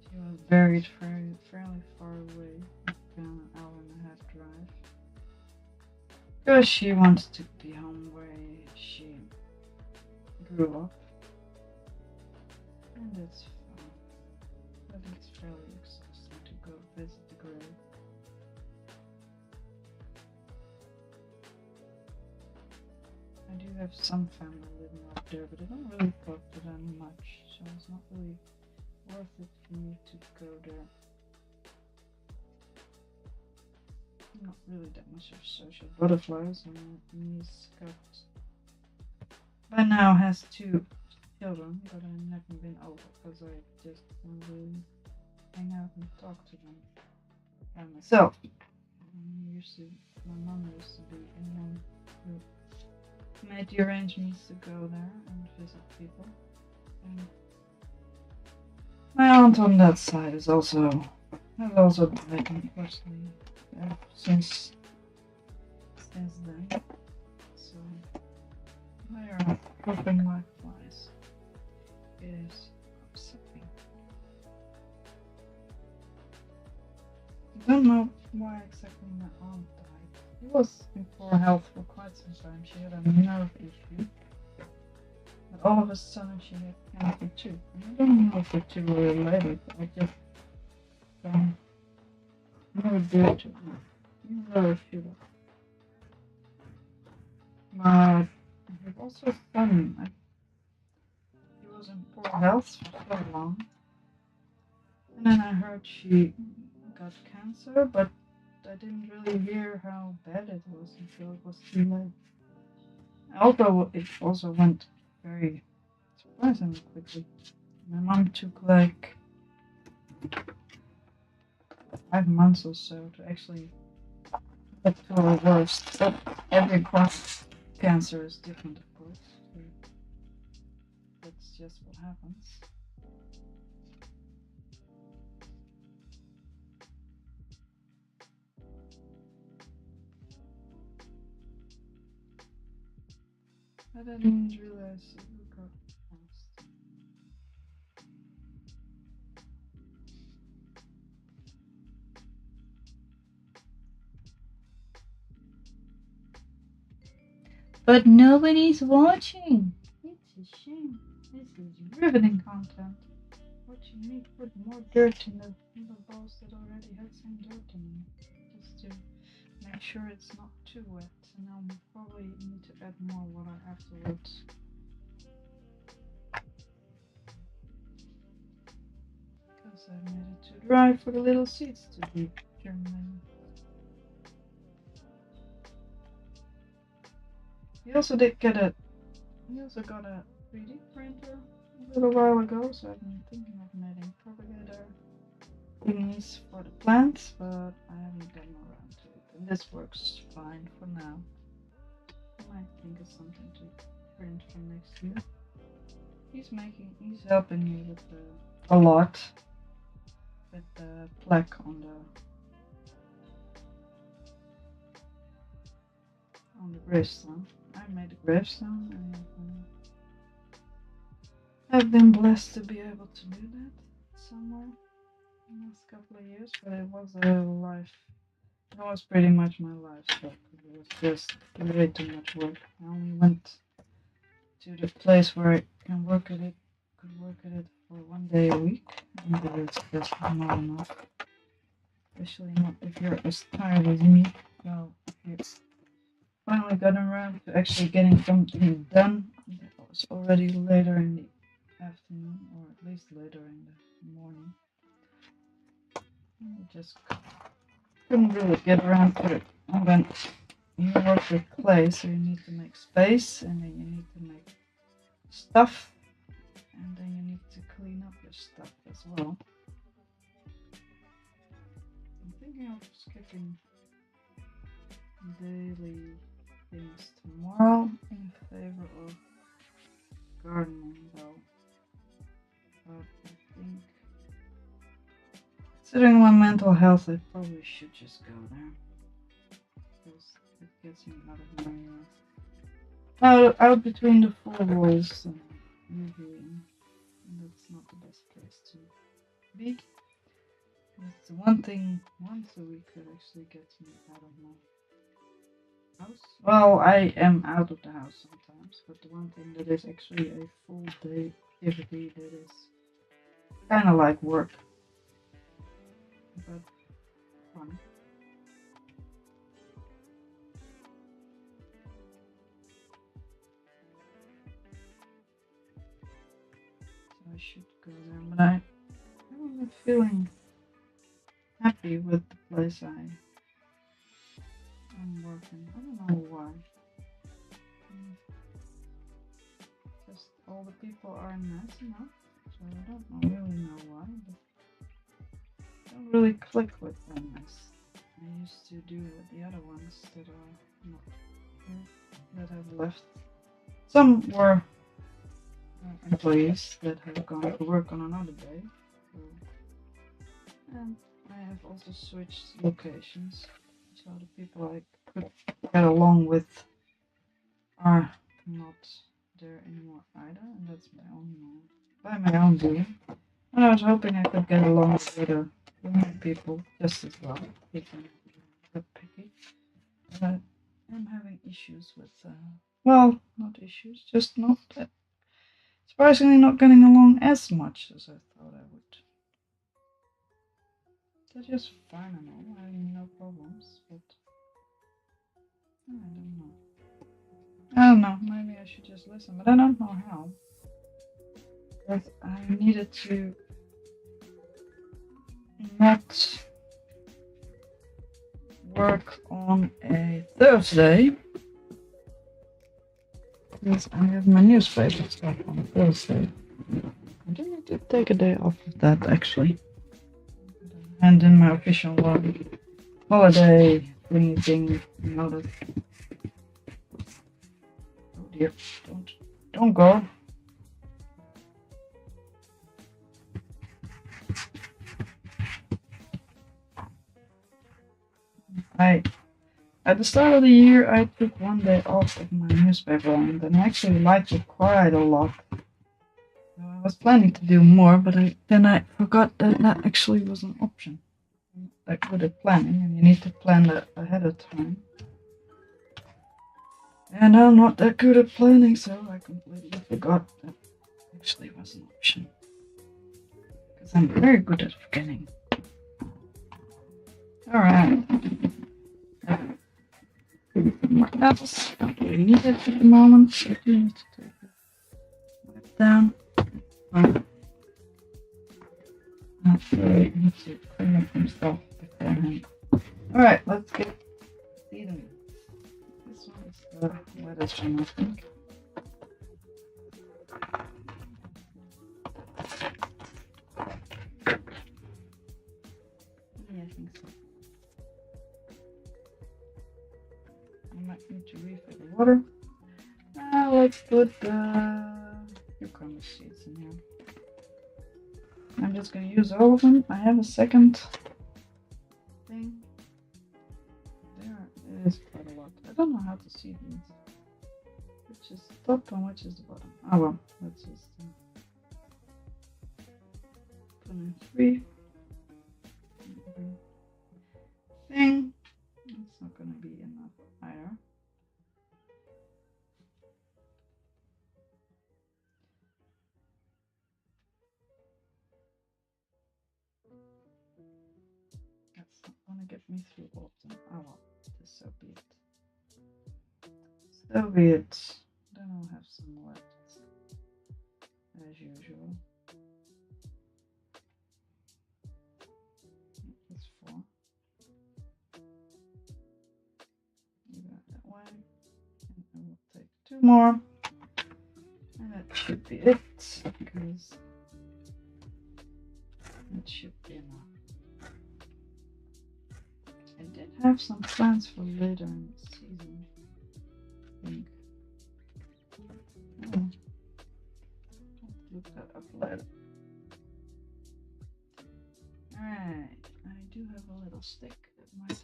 She was buried fairly far away, like an hour and a half drive. Because she wants to be home where she grew up. And it's fun. But it's fairly exhausting to go visit the grave. I do have some family living up there, but I don't really talk to them much, so it's not really worth it for me to go there. I'm not really that much of a social butterfly, so my niece by now has 2 children, but I've never been over because I just don't really hang out and talk to them by myself. My mom used to be in one who made the arrangements to go there and visit people. And my aunt on that side has also died, unfortunately, since then. So they are hoping likewise. It is upsetting. I don't know why exactly my aunt died. She was in poor health for quite some time. She had a nerve issue. But all of a sudden she had cancer too. And I don't know if the two were related. I just never do it to her. You really should have. But he also a son. He was in poor health for so long. And then I heard she got cancer, but I didn't really hear how bad it was until it was too late. Although it also went very surprisingly quickly. My mom took like 5 months or so to actually get to her worst. But every breast cancer is different, of course. So that's just what happens. I didn't realize it would go fast. But nobody's watching. It's a shame. This is riveting content. What You need to put more dirt in the bowls that already had some dirt in them, just to make sure it's not too wet. And I'll probably need to add more water afterwards. Because I made it too dry for the little seeds to be germinating. We also got a 3D printer a little while ago, so I've been thinking of making propagator thingies for the plants, but I haven't gotten around to it. And this works fine for now. I might think of something to print for next year. He's helping me with a lot with the plaque on the gravestone. I made a gravestone and I've been blessed to be able to do that somewhere in the last couple of years, but it was pretty much my lifestyle. It was just way too much work. I only went to the place where I could work at it for 1 day a week, and it's just not enough. Especially not if you're as tired as me. Well, if you finally got around to actually getting something done, it was already later in the afternoon, or at least later in the morning. I just couldn't really get around to it. And then you work with clay, so you need to make space, and then you need to make stuff, and then you need to clean up your stuff as well. I'm thinking of skipping daily things tomorrow in favor of gardening, though. But I think, considering my mental health, I probably should just go there, because it gets me out of my out between the four walls and UVing, and that's not the best place to be. It's the one thing once a week that actually gets me out of my house. Well, I am out of the house sometimes, but the one thing that is actually a full day activity that is kind of like work, but fun. So I should go there, but I haven't been feeling happy with the place I'm working. I don't know why. Just all the people are nice enough, so I don't really know why, but I don't really click with them as I used to do with the other ones that are not here, that have left. Some were employees that have gone to work on another day, so, and I have also switched locations, so the people I could get along with are not there anymore either, and that's by my own doing. And I was hoping I could get along with other women people just as well. People are that picky. But I'm having issues with, well, not issues, just not, surprisingly not getting along as much as I thought I would. They're just fine and all, having no problems, but I don't know, maybe I should just listen, but I don't know how. Because I needed to not work on a Thursday, because I have my newspaper stuff on Thursday. I do need to take a day off of that, actually. And in my official holiday thingy thing, notice. Oh dear, don't go. At the start of the year, I took 1 day off of my newspaper, and I actually liked it quite a lot. I was planning to do more, but then I forgot that actually was an option. I'm not that good at planning, and you need to plan that ahead of time. And I'm not that good at planning, so I completely forgot that actually was an option. because I'm very good at forgetting. Alright. More apples. Don't really need it at the moment. I do need to take it down. Okay, need to clean up some stuff beforehand. Alright, let's get eating. This one is the wettest one, I think. Yeah, I think so. I might need to refill the water. Now let's put the cucumber seeds in here. I'm just going to use all of them. I have a second thing. There is quite a lot. I don't know how to see these. Which is the top and which is the bottom. Oh well, let's just put in 3. Thing. It's not going to be enough either. That's not going to get me through all of them. Oh well, just so be it. So be it. Then I'll have some left, as usual. That's 4. You got that one. And I will take 2 more. And that should be it, because that should be enough. I did have some plans for later in the season, I think. Oh. I'll look that up later. Alright, I do have a little stick that might look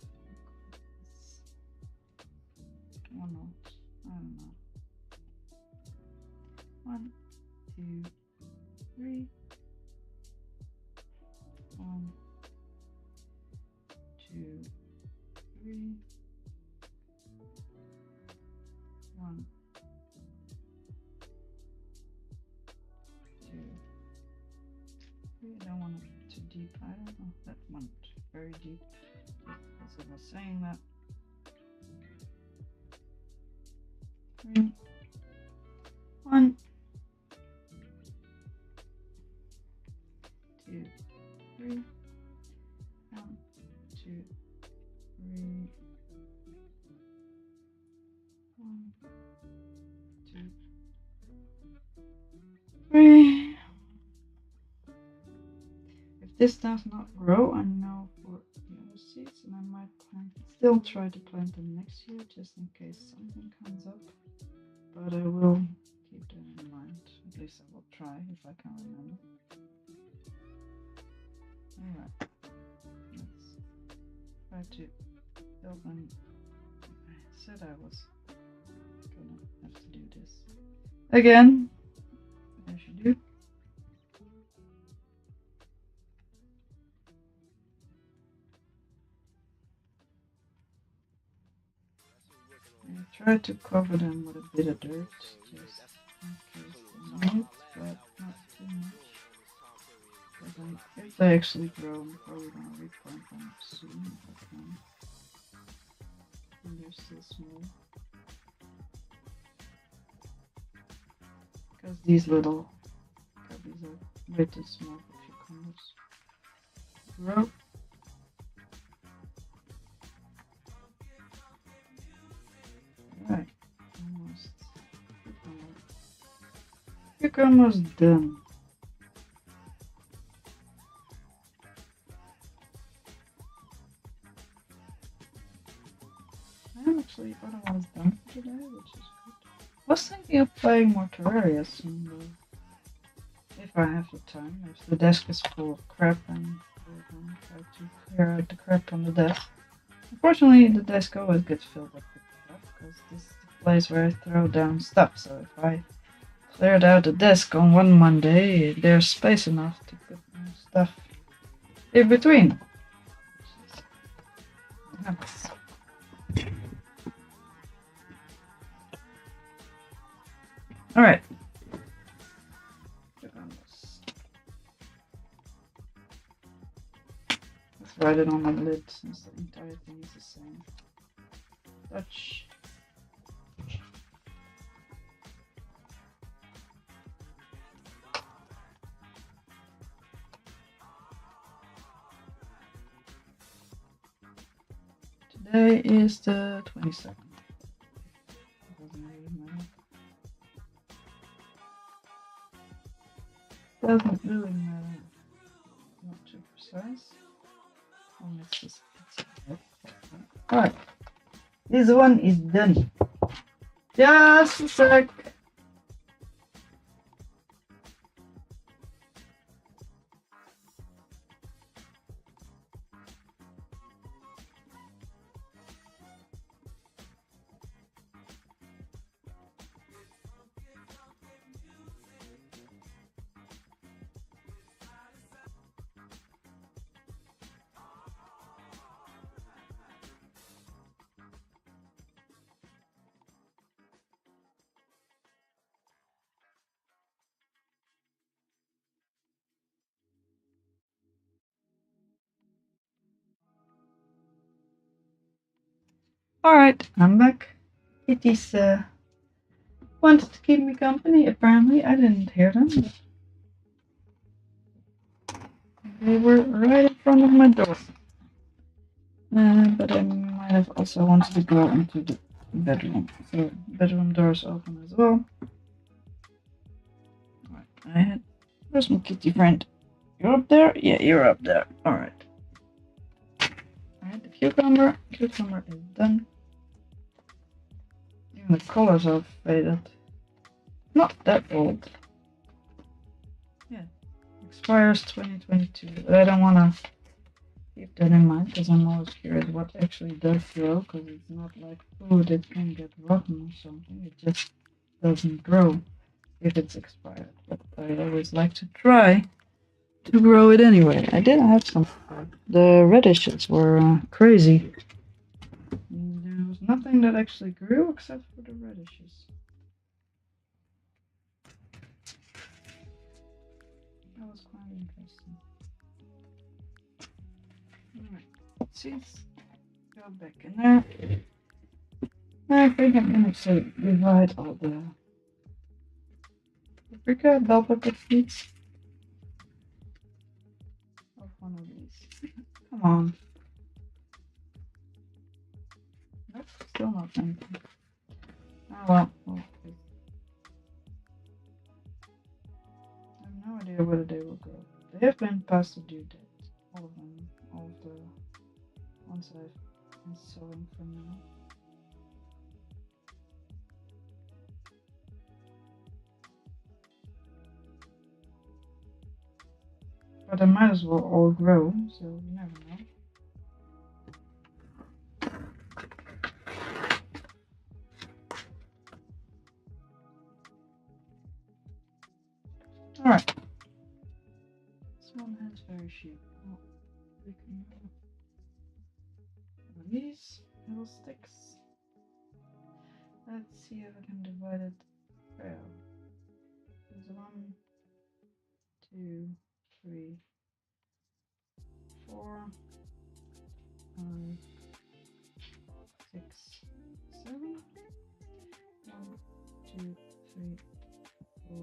like this. Or not, I don't know. 1, 2, 3. 1, 2, 3. 1, 2, 3. I don't want it too deep. I don't know. That one very deep. As I was saying that. 3. 1, 2, 3. 1, 2, 3. 1, 2, 3. If this does not grow, I know for the other seeds, and I might still try to plant them next year, just in case something comes up. But I will keep that in mind. At least I will try if I can remember. Alright. Let's try to build them. I said I was gonna have to do this again, as you do. I try to cover them with a bit of dirt, just in case they need it, but not too much. If they actually grow, I'm probably gonna replant them soon if I can. And they're still small. Because these little cubbies are way too small for cucumbers to grow. Right, almost done. I'm actually otherwise done for today, which is good. I was thinking of playing more Terraria soon, though. If I have the time, if the desk is full of crap, and we're going to try to clear out the crap on the desk. Unfortunately, the desk always gets filled up with crap, because this is the place where I throw down stuff, so if I cleared out the desk on one Monday, there's space enough to put more stuff in between. Alright. write it on the lid since the entire thing is the same. Dutch. Today is the 22nd. Doesn't really matter. Doesn't really matter. Not too precise. Alright. This one is done. Just a sec. Alright, I'm back. It is wanted to keep me company. Apparently, I didn't hear them. They were right in front of my door. But I might have also wanted to go into the bedroom. So bedroom doors open as well. Alright, where's my kitty friend? You're up there? Yeah, you're up there. Alright. Alright, the cucumber. Cucumber is done. Even the colors are faded. Not that old. Yeah. Expires 2022. But I don't want to keep that in mind because I'm always curious what actually does grow, because it's not like food, it can get rotten or something. It just doesn't grow if it's expired. But I always like to try to grow it anyway. I did have some. The radishes were crazy. There was nothing that actually grew except for the radishes. That was quite interesting. Alright, seeds go back in there. I think I'm gonna actually divide all the paprika, bell pepper seeds of one of these. Come on. Nope, still not anything. Oh well. Okay. I have no idea whether they will grow. They have been past the due date. All of them. All of the ones I've been sowing for now. But they might as well all grow, so you never know. Alright. This one has very cheap. Oh, we can these little sticks. Let's see if I can divide it. Well, there's 1, 2, 3, 4, 5, 6, 7. 1, 2, 3, 4.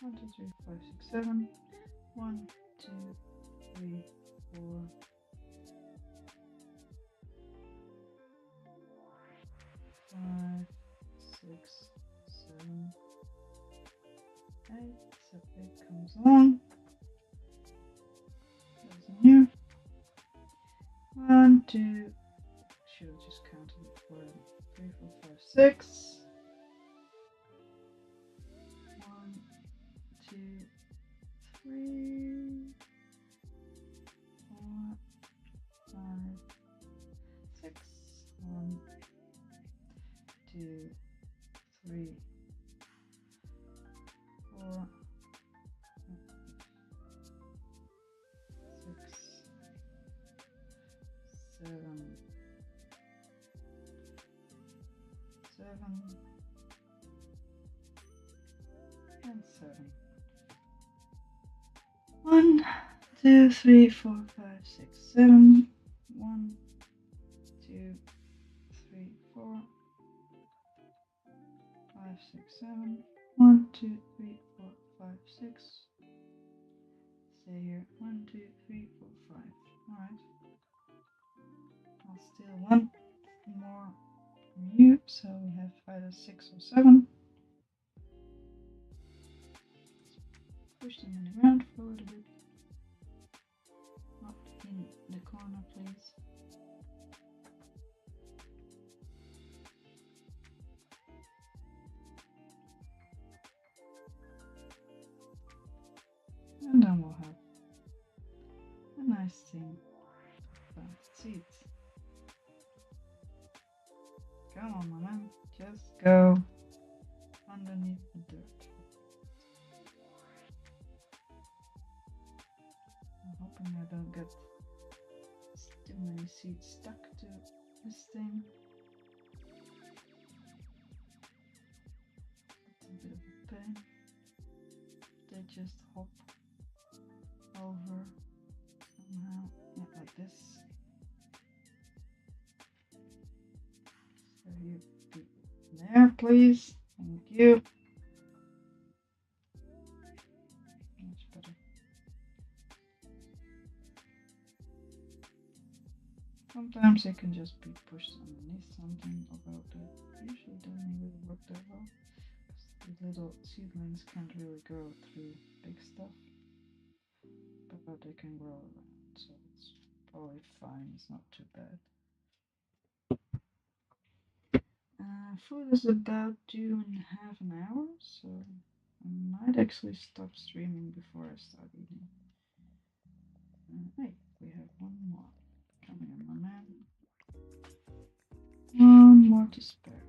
1, 2, 3, 5, 6, 7. 1, 2, 3, 4. 5, 6, 7, 8. So it comes along. Goes in here. 1, 2. Should have just counted it for 3, 4, 5, 6. 1, 2, 3, 4, 5, 6. 1, 2, 3, 4, 6, 7, 7, and 7. 1, 2, 3, 4, 5, 6, 7. 1, 2, 3, 4, 5, 6, 7. 1, 2, 3, 4, 5, 6. Stay here. 1, 2, 3, 4, 5. Alright. I'll steal one more from you, so we have either 6 or 7. Push them in the ground for a little bit. Not in the corner, please. And then we'll have a nice thing. Seeds. Come on, my man. Just go underneath the dirt. I'm hoping I don't get too many seeds stuck to this thing. It's a bit of a pain. They just hop over somehow, yeah, like this. So you be there, please. Thank you. Much better. Sometimes it can just be pushed underneath something, although they usually don't really work that well. Because the little seedlings can't really grow through big stuff. But they can grow around, so it's probably fine. It's not too bad. Food is about due in half an hour, so I might actually stop streaming before I start eating. Hey, we have one more. Come here, my man. One more to spare.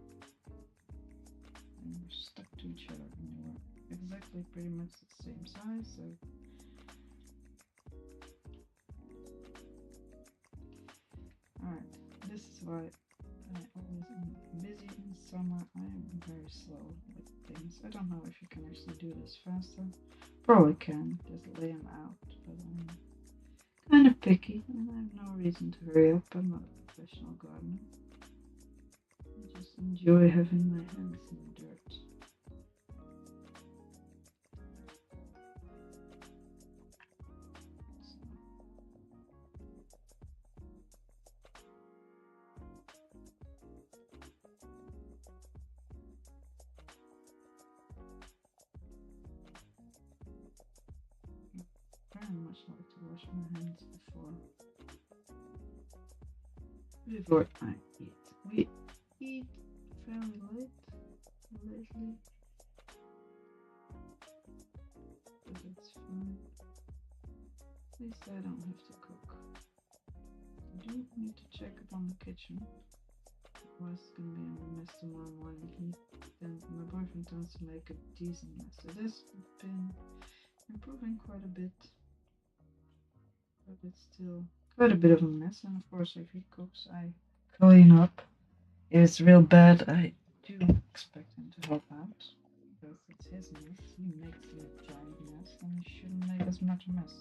And we're stuck to each other, and we're exactly pretty much the same size, so. Alright, this is why I always am busy in summer. I am very slow with things. I don't know if you can actually do this faster. Probably can, just lay them out, but I'm kind of picky and I have no reason to hurry up. I'm not a professional gardener. I just enjoy having my hands in the dirt. Very much like to wash my hands before I eat. We eat fairly late lately, but it's fine. At least I don't have to cook. I do need to check up on the kitchen. Otherwise it's gonna be a mess tomorrow morning. My boyfriend tends to make a decent mess. It has been improving quite a bit, but it's still quite a bit of a mess. And of course, if he cooks, I clean up. If it's real bad, I do expect him to help out, because it's his mess. He makes a giant mess, and he shouldn't make as much mess.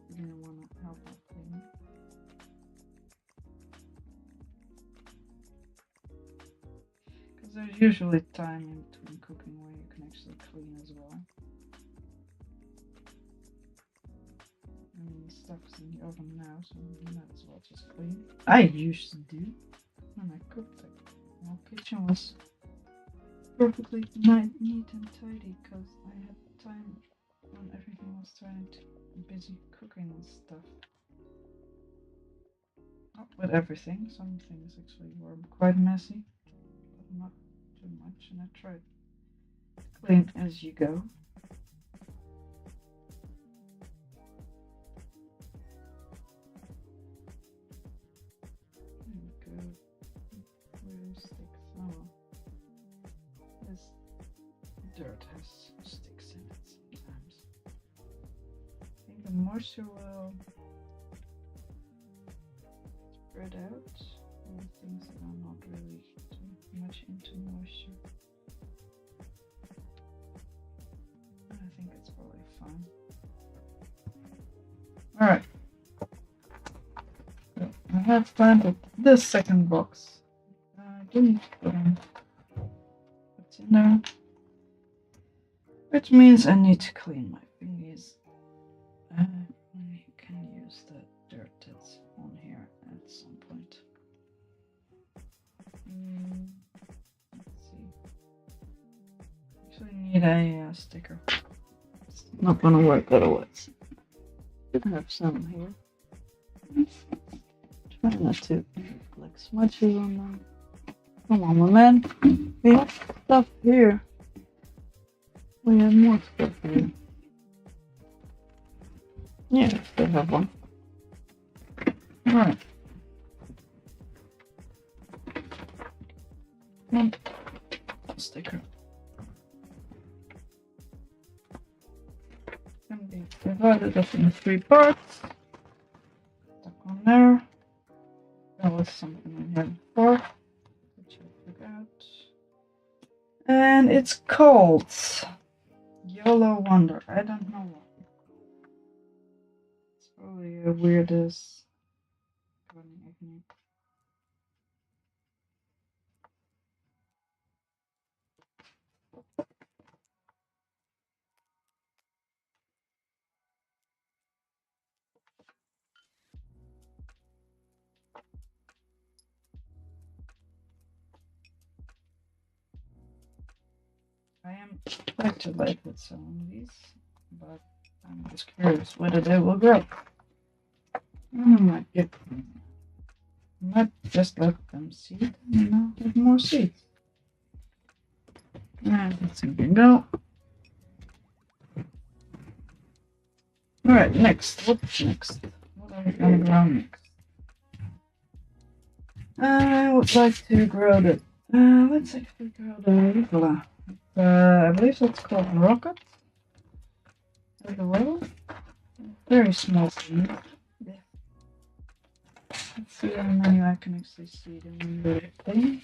He didn't want to help out cleaning. Because there's usually time in between cooking where you can actually clean as well. I mean, stuff's in the oven now, so you might as well just clean. I used to do when I cooked it. My kitchen was perfectly neat and tidy because I had time when everything was turning to busy cooking and stuff. Not with everything, some things actually were quite messy, but not too much, and I tried to clean as you go. Dirt has sticks in it sometimes. I think the moisture will spread out on things that are not really too much into moisture. I think it's probably fine. Alright. So I have planted this second box. I didn't put in what's in there. Which means I need to clean my fingers. I can use the dirt that's on here at some point. Let's see. Actually need a sticker. It's not gonna work otherwise. Should have some here. Try not to like smudges on them. Come on, my man. We have stuff here. We have more stuff here. Yeah, they have one. Alright. Sticker. Can be divided up into 3 parts. Stuck on there. That was something I had before, which I forgot. And it's called YOLO Wonder. I don't know what. It's probably a weirdest. I am quite delighted with some of these, but I'm just curious whether they will grow. I might just let them seed and now have more seeds. And let's see, we can go. Alright, next. What's next? What are we gonna grow next? I would like to grow the. Let's actually grow the arugula. I believe that's called rocket. The well. Very small seed. Yeah. Let's see how many I can actually see them in the thing.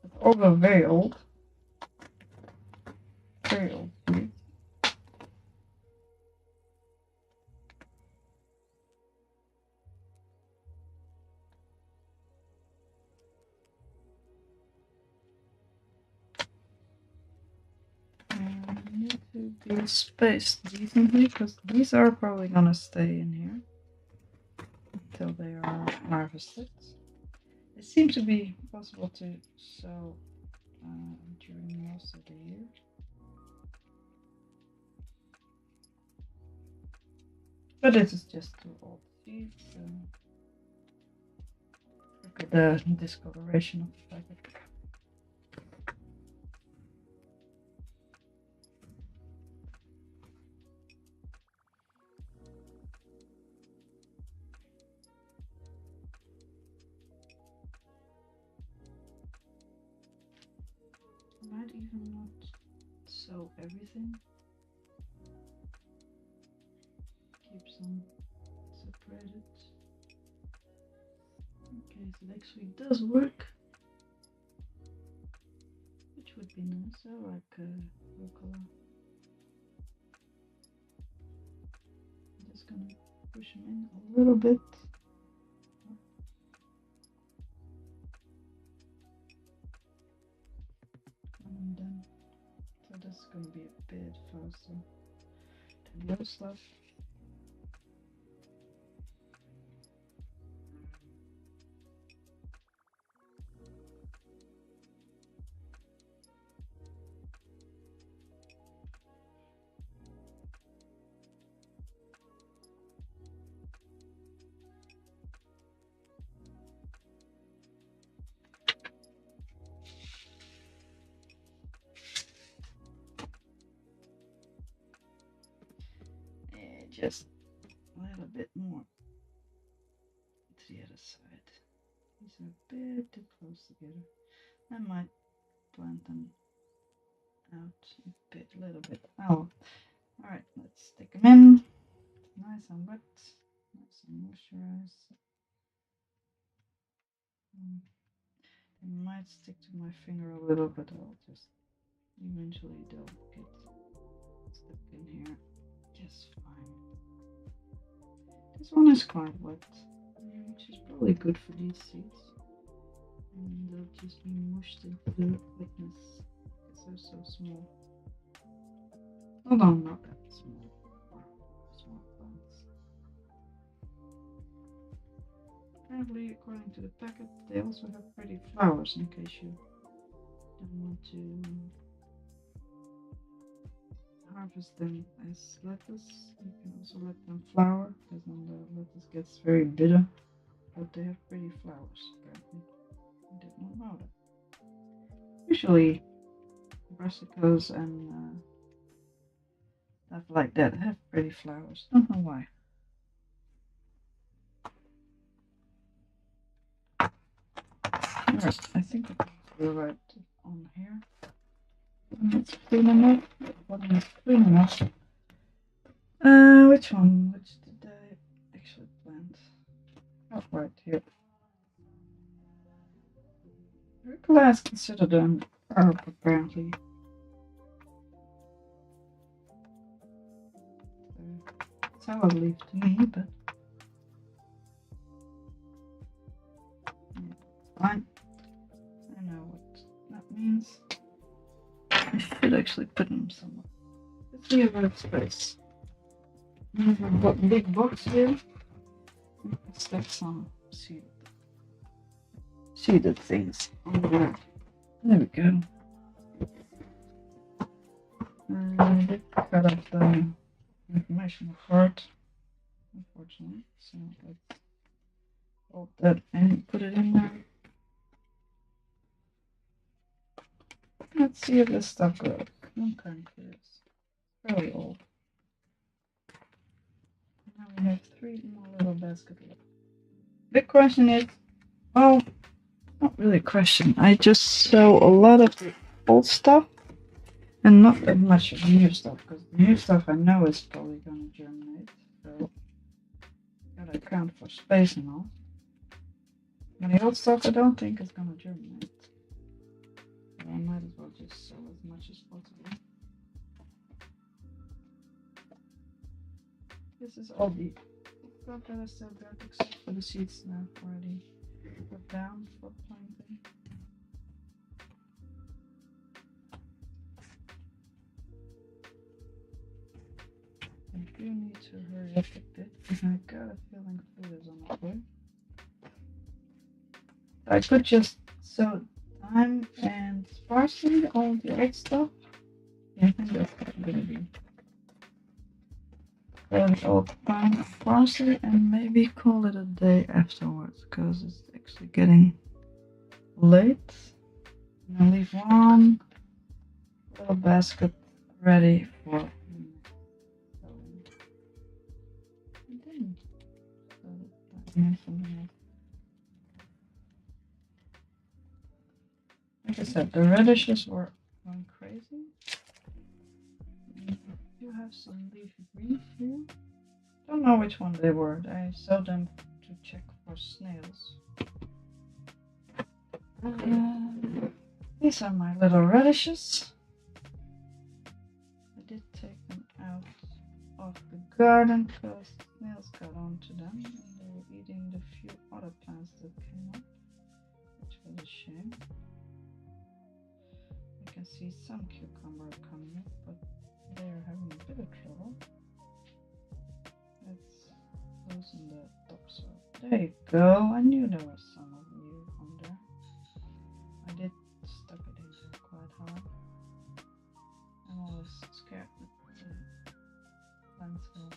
It's also very old. Very old seed. Need to be spaced decently because these are probably gonna stay in here until they are harvested. It seems to be possible to sow during most of the year. But this is just too old seeds. So look at the discoloration of the packet. Might even not sow everything. Keep some separated. Okay, so it actually does work, which would be nice. I like rucola. I'm just gonna push them in a little bit. And then, so this is gonna be a bit faster than the other stuff. Just a little bit more to the other side. These are a bit too close together. I might plant them out a little bit. Oh, alright, let's stick them in. Nice and wet, nice and moisturized. They might stick to my finger a little, but I'll just eventually they'll get stuck in here just fine. This one is quite wet, which is probably good for these seeds. And they'll just be mushed into the wetness because they're so small. Oh no, not that small. Small plants. Apparently, according to the packet, they also have pretty flowers in case you don't want to harvest them as lettuce. You can also let them flower because then the lettuce gets very bitter. But they have pretty flowers, apparently. I did not know that. Usually, brassicas and stuff like that have pretty flowers. Don't know why. Alright, I think we're right on here. It's clean enough. Bottom is clean enough. Which one? Which did I actually plant? Oh, right here. Rucola is considered an herb, apparently. It's how it believed to me, but yeah, fine. I know what that means. I should actually put them somewhere. Let's see about space. I have a big box here. Let's stack some seeded things on there. There we go. I did cut off the information part, unfortunately. So let's hold that and put it in there. Let's see if this stuff grows. I'm kind of curious. Fairly old. Now we have 3 more little baskets left. Big question is, well, not really a question. I just sow a lot of the old stuff and not that much of the new stuff, because the new stuff I know is probably going to germinate. So, gotta account for space and all. And the old stuff I don't think is going to germinate. So I might as well just sow as much as possible. This is all the stuff that I still got, except for the seeds now already put down for planting. I do need to hurry up a bit because I got a feeling food is on its way. I could just sow thyme and parsley, all the old stuff. Yeah, I think that's what I'm gonna do. And old thyme and parsley, and maybe call it a day afterwards because it's actually getting late. And I'll leave one little basket ready for sowing. And then something else. Like I said, the radishes were going crazy. You have some leafy greens here. Don't know which one they were. I sowed them to check for snails. These are my little radishes. I did take them out of the garden because snails got onto them and they were eating the few other plants that came up, which was a shame. I can see some cucumber coming up, but they are having a bit of trouble. Let's loosen the topsoil. There you go. I knew there was some of you on there. I did stuck it in there quite hard. I'm always scared that the plants will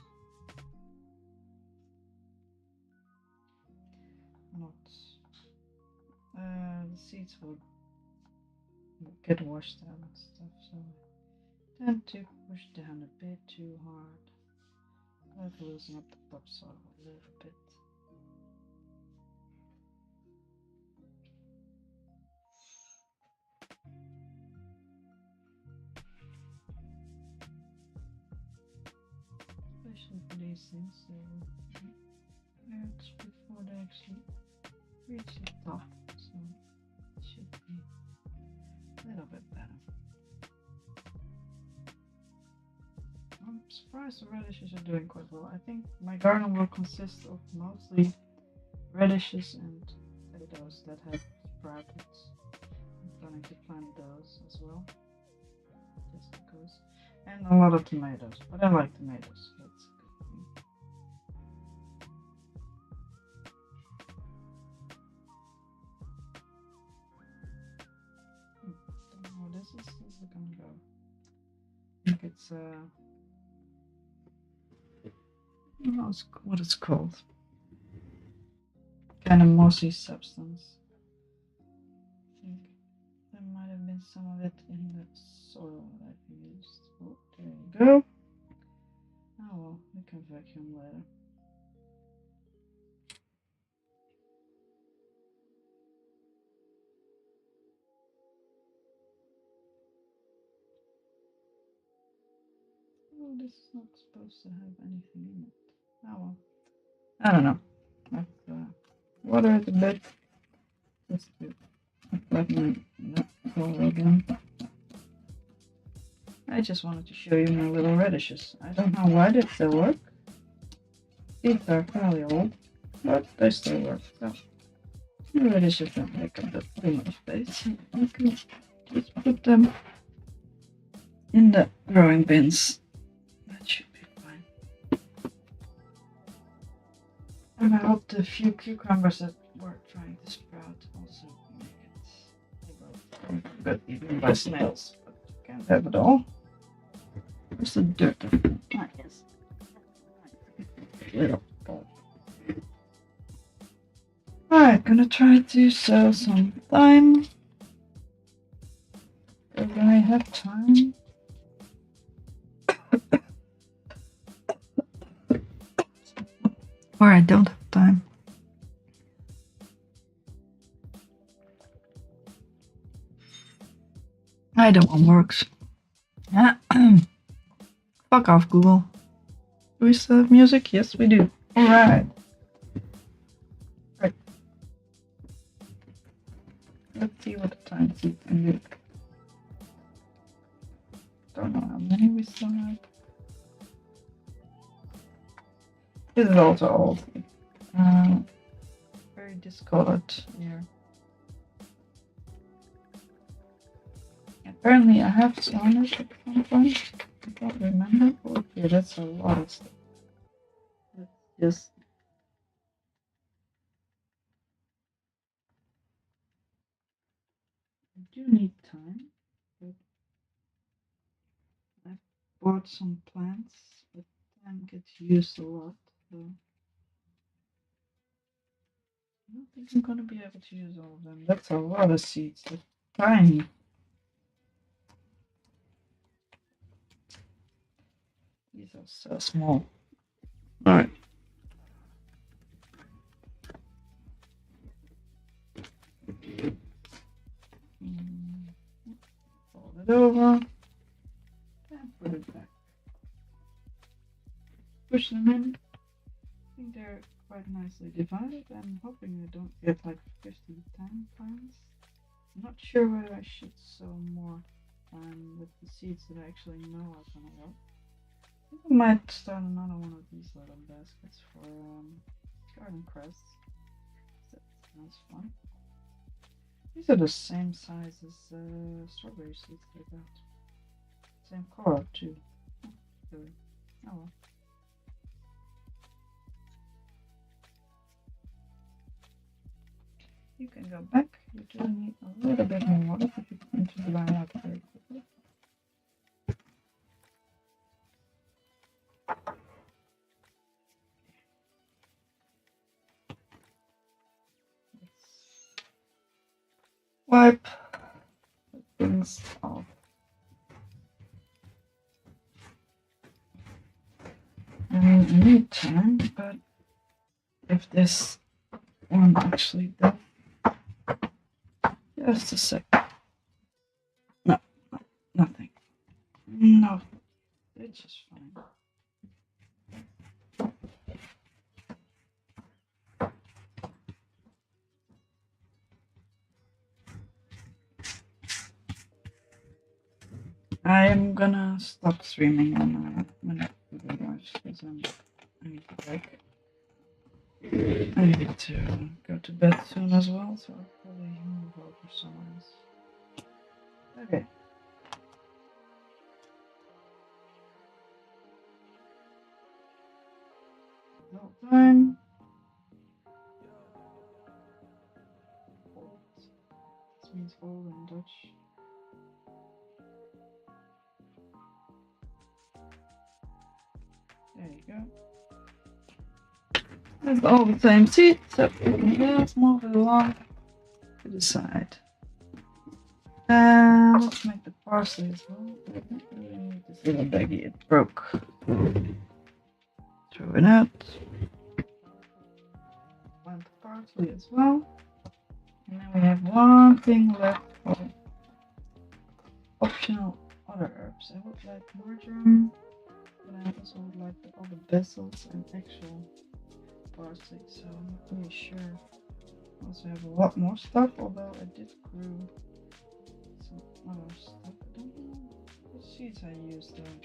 not. The seeds will get washed out and stuff, so I tend to push down a bit too hard. Let's loosen up the topsoil a little bit. Especially for these things, so it's before they actually reach the top, so it should be a little bit better. Oops. surprised the radishes are doing quite well. I think my garden will consist of mostly radishes and potatoes that have sprouted. I'm planning to plant those as well, just because. And a lot of tomatoes, but I like tomatoes. That's a good thing. Don't know what this is gonna go. I think it's I don't know what it's called. Kind of mossy substance. I think there might have been some of it in the soil that I've used. Oh, there you go. Oh well, we can vacuum later. Oh, this is not supposed to have anything in it. Oh well. I don't know. Let's water it a bit. Just to flatten that color again. I just wanted to show you my little radishes. I don't know why they still work. Seeds are fairly old, but they still work. So the radishes don't make up that too much space. You can just put them in the growing bins. That should be fine. And I hope the few cucumbers that were trying to sprout also make it. They will get eaten by snails, but you can't have it all. Where's the dirt? Ah, yes. Little pot. Alright, gonna try to sow some thyme. If I have time. Or I don't have time. Either one works. Fuck off, Google. Do we still have music? Yes, we do. Alright. Right. Let's see what the time sheet can do. Don't know how many we still have. This is also old. Very discolored here. Apparently I have sown it at some point. I don't remember. Okay, that's a lot of stuff. Let's just I do need time, but I bought some plants, but time gets used a lot, so I don't think I'm gonna be able to use all of them. That's a lot of seeds. They're tiny. These are so small. Alright. Fold it over and put it back. Push them in. I think they're quite nicely divided. I'm hoping I don't get like 50 thyme plants. I'm not sure whether I should sow more with the seeds that I actually know are gonna work. I think I might start another one of these little baskets for garden cress. That sounds fun. These are the same size as strawberry seeds I got. Same color too. Really. Oh well. You can go back. You do need a little bit more water, but you can to dry out very quickly. Let's wipe things off. I need time, but if this one actually does. Just a sec. No, nothing. No, it's just fine. I am gonna stop streaming in a minute. because I need to break. I need to go to bed soon as well, so I'll probably move over somewhere else. Okay. No time. Fold. This means fold in Dutch. There you go. It's all the same seed, so let's move it along to the side. And let's make the parsley as well. This little baggie, it broke. Throw it out. Plant the parsley as well. And then we have one thing left for optional other herbs. I would like marjoram, but I also would like all the basils and actual parsley, so I'm not really sure. I also have a lot more stuff, although I did grow some other stuff. I don't know what seeds I used though.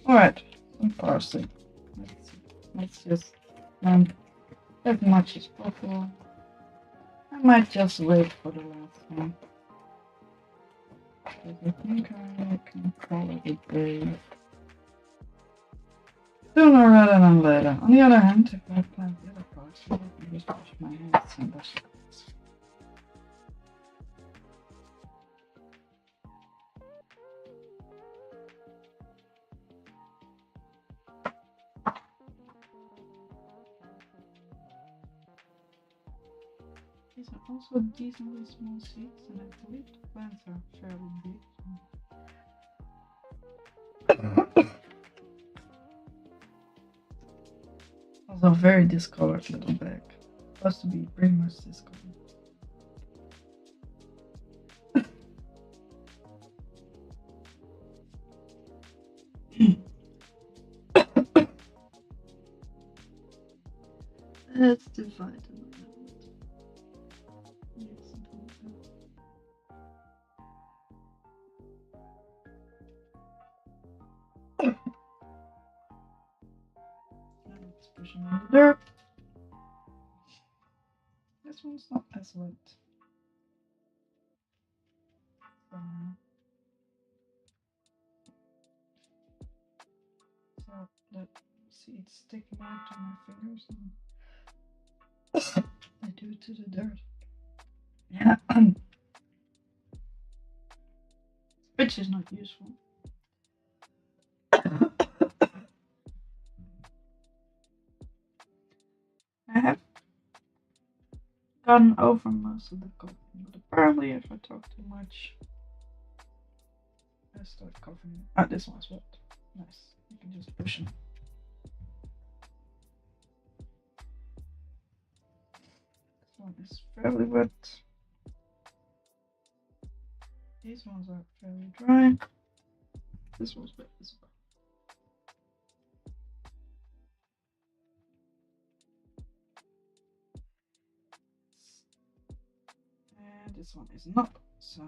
Alright, some parsley. Let's just plant as much as possible. I might just wait for the last one. Because I think I can call it a day. Sooner rather than later. On the other hand, if I plant the other parts, I can just wash my hands and brush it. These are also decently small seeds, and I believe the plants are fairly big. Also very discolored little bag. Supposed to be pretty much discolored. Let's divide them a little bit. Yes, let's push them in the dirt. This one's not as wet. So the seeds sticking out to my fingers and I do it to the dirt. Yeah, which is not useful. I have gone over most of the coffee, but apparently if I talk too much, I start coughing. Ah, this one's wet. Nice. You can just push them. This one is fairly wet. These ones are fairly dry. This one's wet as well. And this one is not, so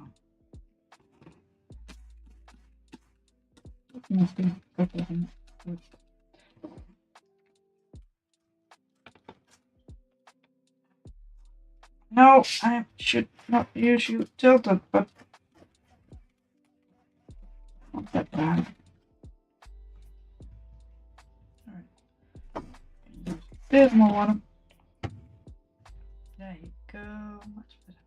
it must be a couple of them wet. No, I should not use you tilted, but not that bad. Alright. Use a bit more water. There you go, much better.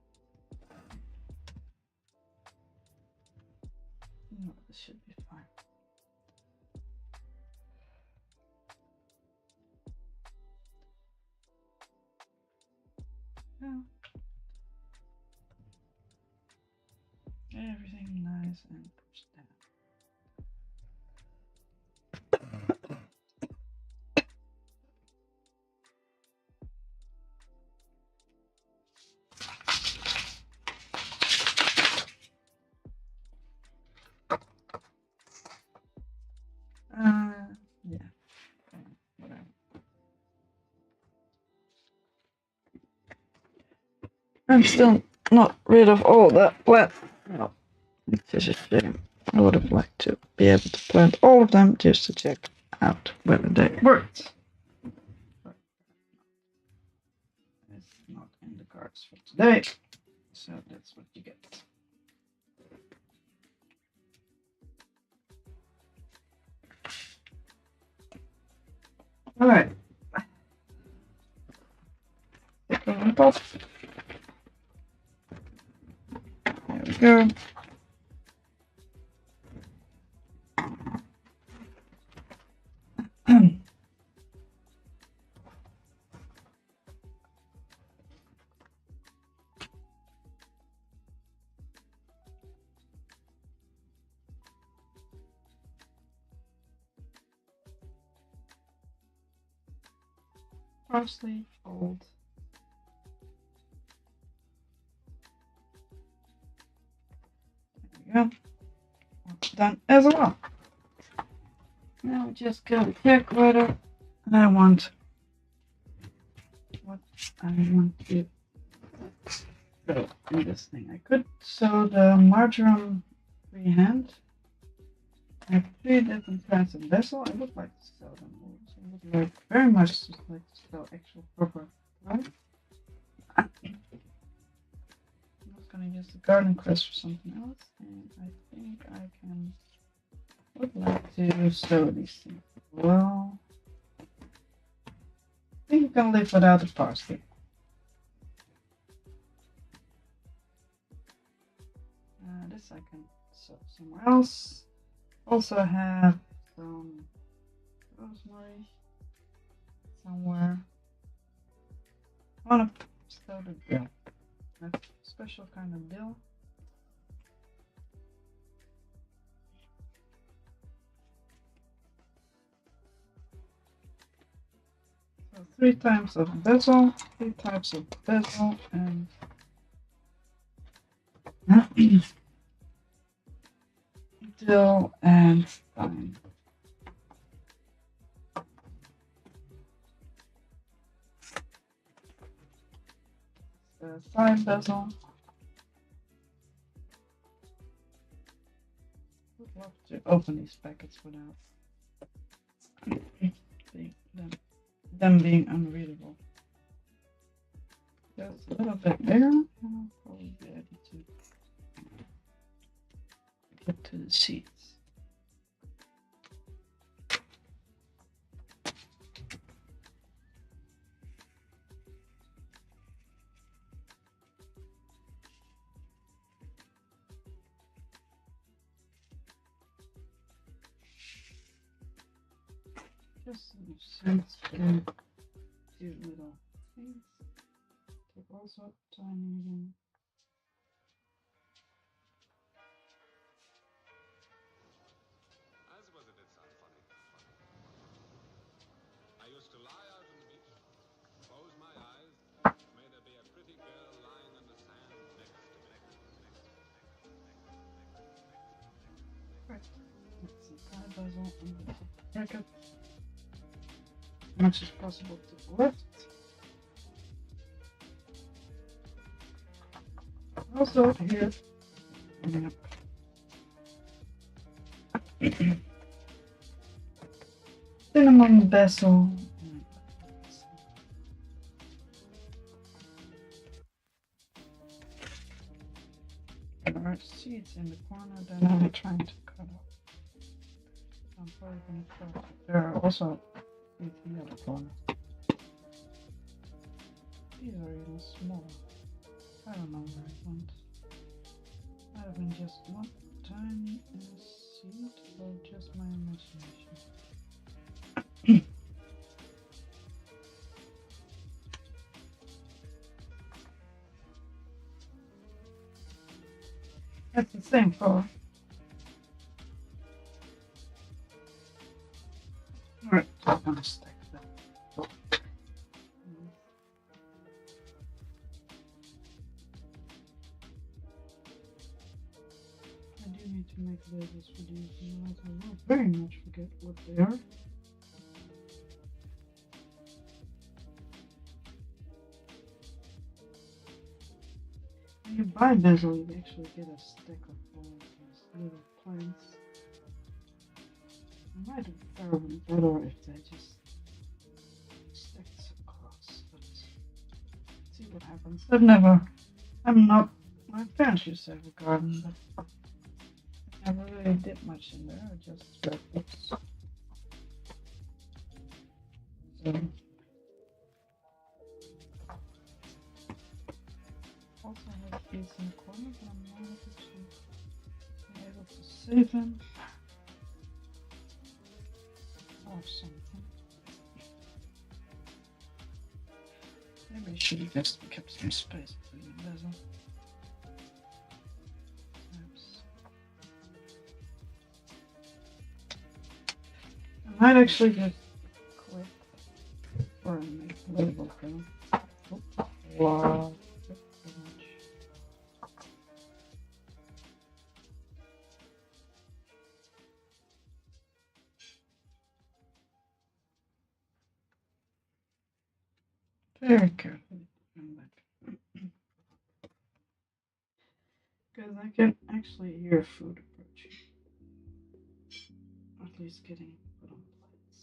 No, this should be fine. Yeah. Everything nice and pushed down. Yeah, whatever. I'm still not rid of all that plant. No, it's just a shame. I would have liked to be able to plant all of them just to check out whether they worked. But it's not in the cards for today, so that's what you get. All right. Take the lip off. There we go. Parsley, fold. There we go. That's done as well. Now we just go check whether I want what I want to go in this thing. I could sew the marjoram freehand. I have 3 different kinds of bezel. I would like to sew them all. So I would like very much to like to sew actual proper thread. I'm just gonna use the garden crest for something else, and I think I can would like to sew these things as well. I think you can live without the parsley. This I can sew somewhere else. Also have some rosemary somewhere. I want to sew the dill. That's a special kind of dill. So 3 types of bezel, 3 types of bezel, and dill and thyme. The side bezel. Would love to open these packets without them being unreadable. Just a little bit bigger, and I'll probably be able to get to the seeds. Just some sense and 2 little things. Take also tiny again. I suppose it did sound funny. I used to lie out on the beach, close my eyes, may there be a pretty girl lying on the sand next to me. Right. Let's see, side bezel and the bracket. As much as possible to the left. Also here, yep. Cinnamon bezel. There are seeds in the corner that I'm trying to cut off. I'm probably going to cut. There are also seeds in the other corner. These are even smaller. I don't know where it went. Might have been just one tiny seed or just my imagination. That's the same color. Alright, I'm gonna stack that. I do need to make labels for these, otherwise I will very much forget what they are. I When you buy basil, you actually get a stack of all these little plants. I might have found better if they just stacked across, but see what happens. My parents used to have a garden, but I never really did much in there. I just read books. So, also have these in the corner, but I'm not able to save them. Or something. Maybe I should have just kept some space between the basil. I might actually just quit or make a label thing. Wow. Very carefully. Because I can actually hear food approaching. At least getting put on plates.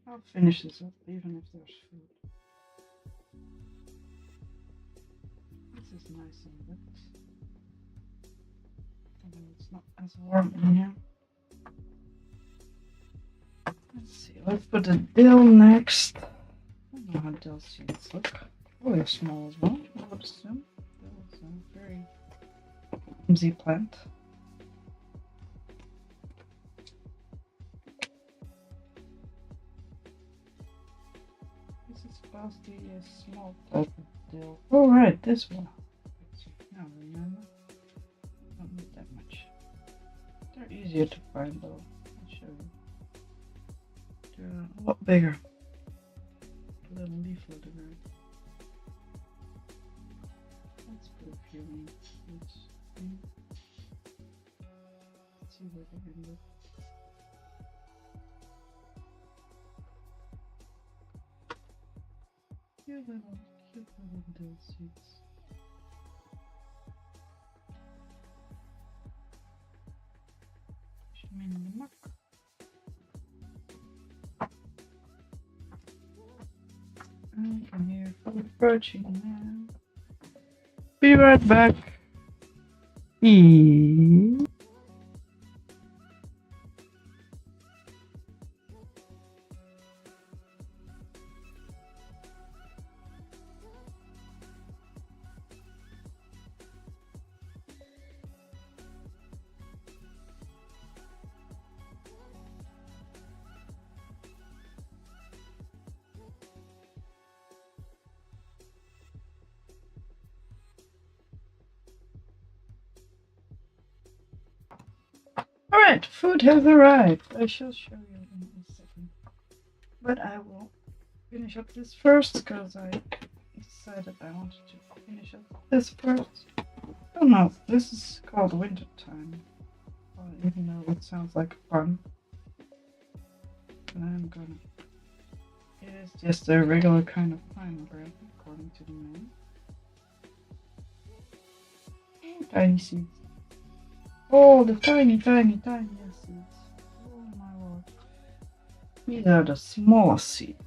I'll finish this up even if there's food. This is nice and wet. Although it's not as warm in here. Let's see, let's put the dill next. I don't know how dill seeds look. Oh, they're small as well, I would assume. That was a very clumsy plant. This is supposed to be a small type of dill. Oh, right, this one. Now remember. Don't need that much. They're easier to find though. I'll show you. They're a lot bigger. A little leaflet around. Let's put a few in each thing. Let's see where they end up. Cute little dill seeds. In the muck. I can hear food approaching now. Be right back. Alright, food has arrived. I shall show you in a second. But I will finish up this first because I decided I wanted to finish up this first. Oh no, this is called winter time. Even though it sounds like fun. But I'm gonna. It is just a regular kind of pine bread, according to the name. Oh, tiny seeds. Oh, the tiny seeds. Oh my lord. These are the smallest seeds.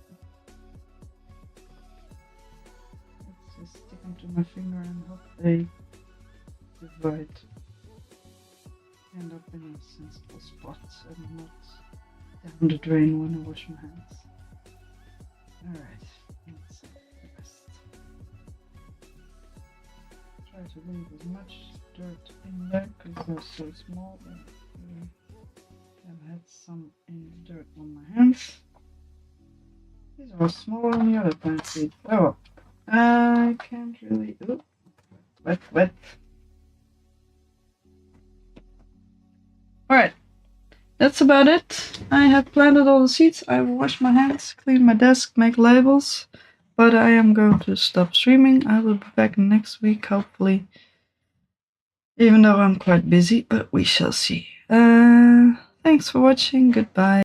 Let's just stick them to my finger and hope they divide. End up in a sensible spot and not down the drain when I wash my hands. Alright, let's see the rest. Try to leave as much dirt in there because they're so small. I've had some dirt on my hands. These are smaller than the other plant seeds. Oh, I can't really. Ooh, wet. Alright, that's about it. I have planted all the seeds. I will wash my hands, clean my desk, make labels. But I am going to stop streaming. I will be back next week, hopefully. Even though I'm quite busy, but we shall see. Thanks for watching. Goodbye.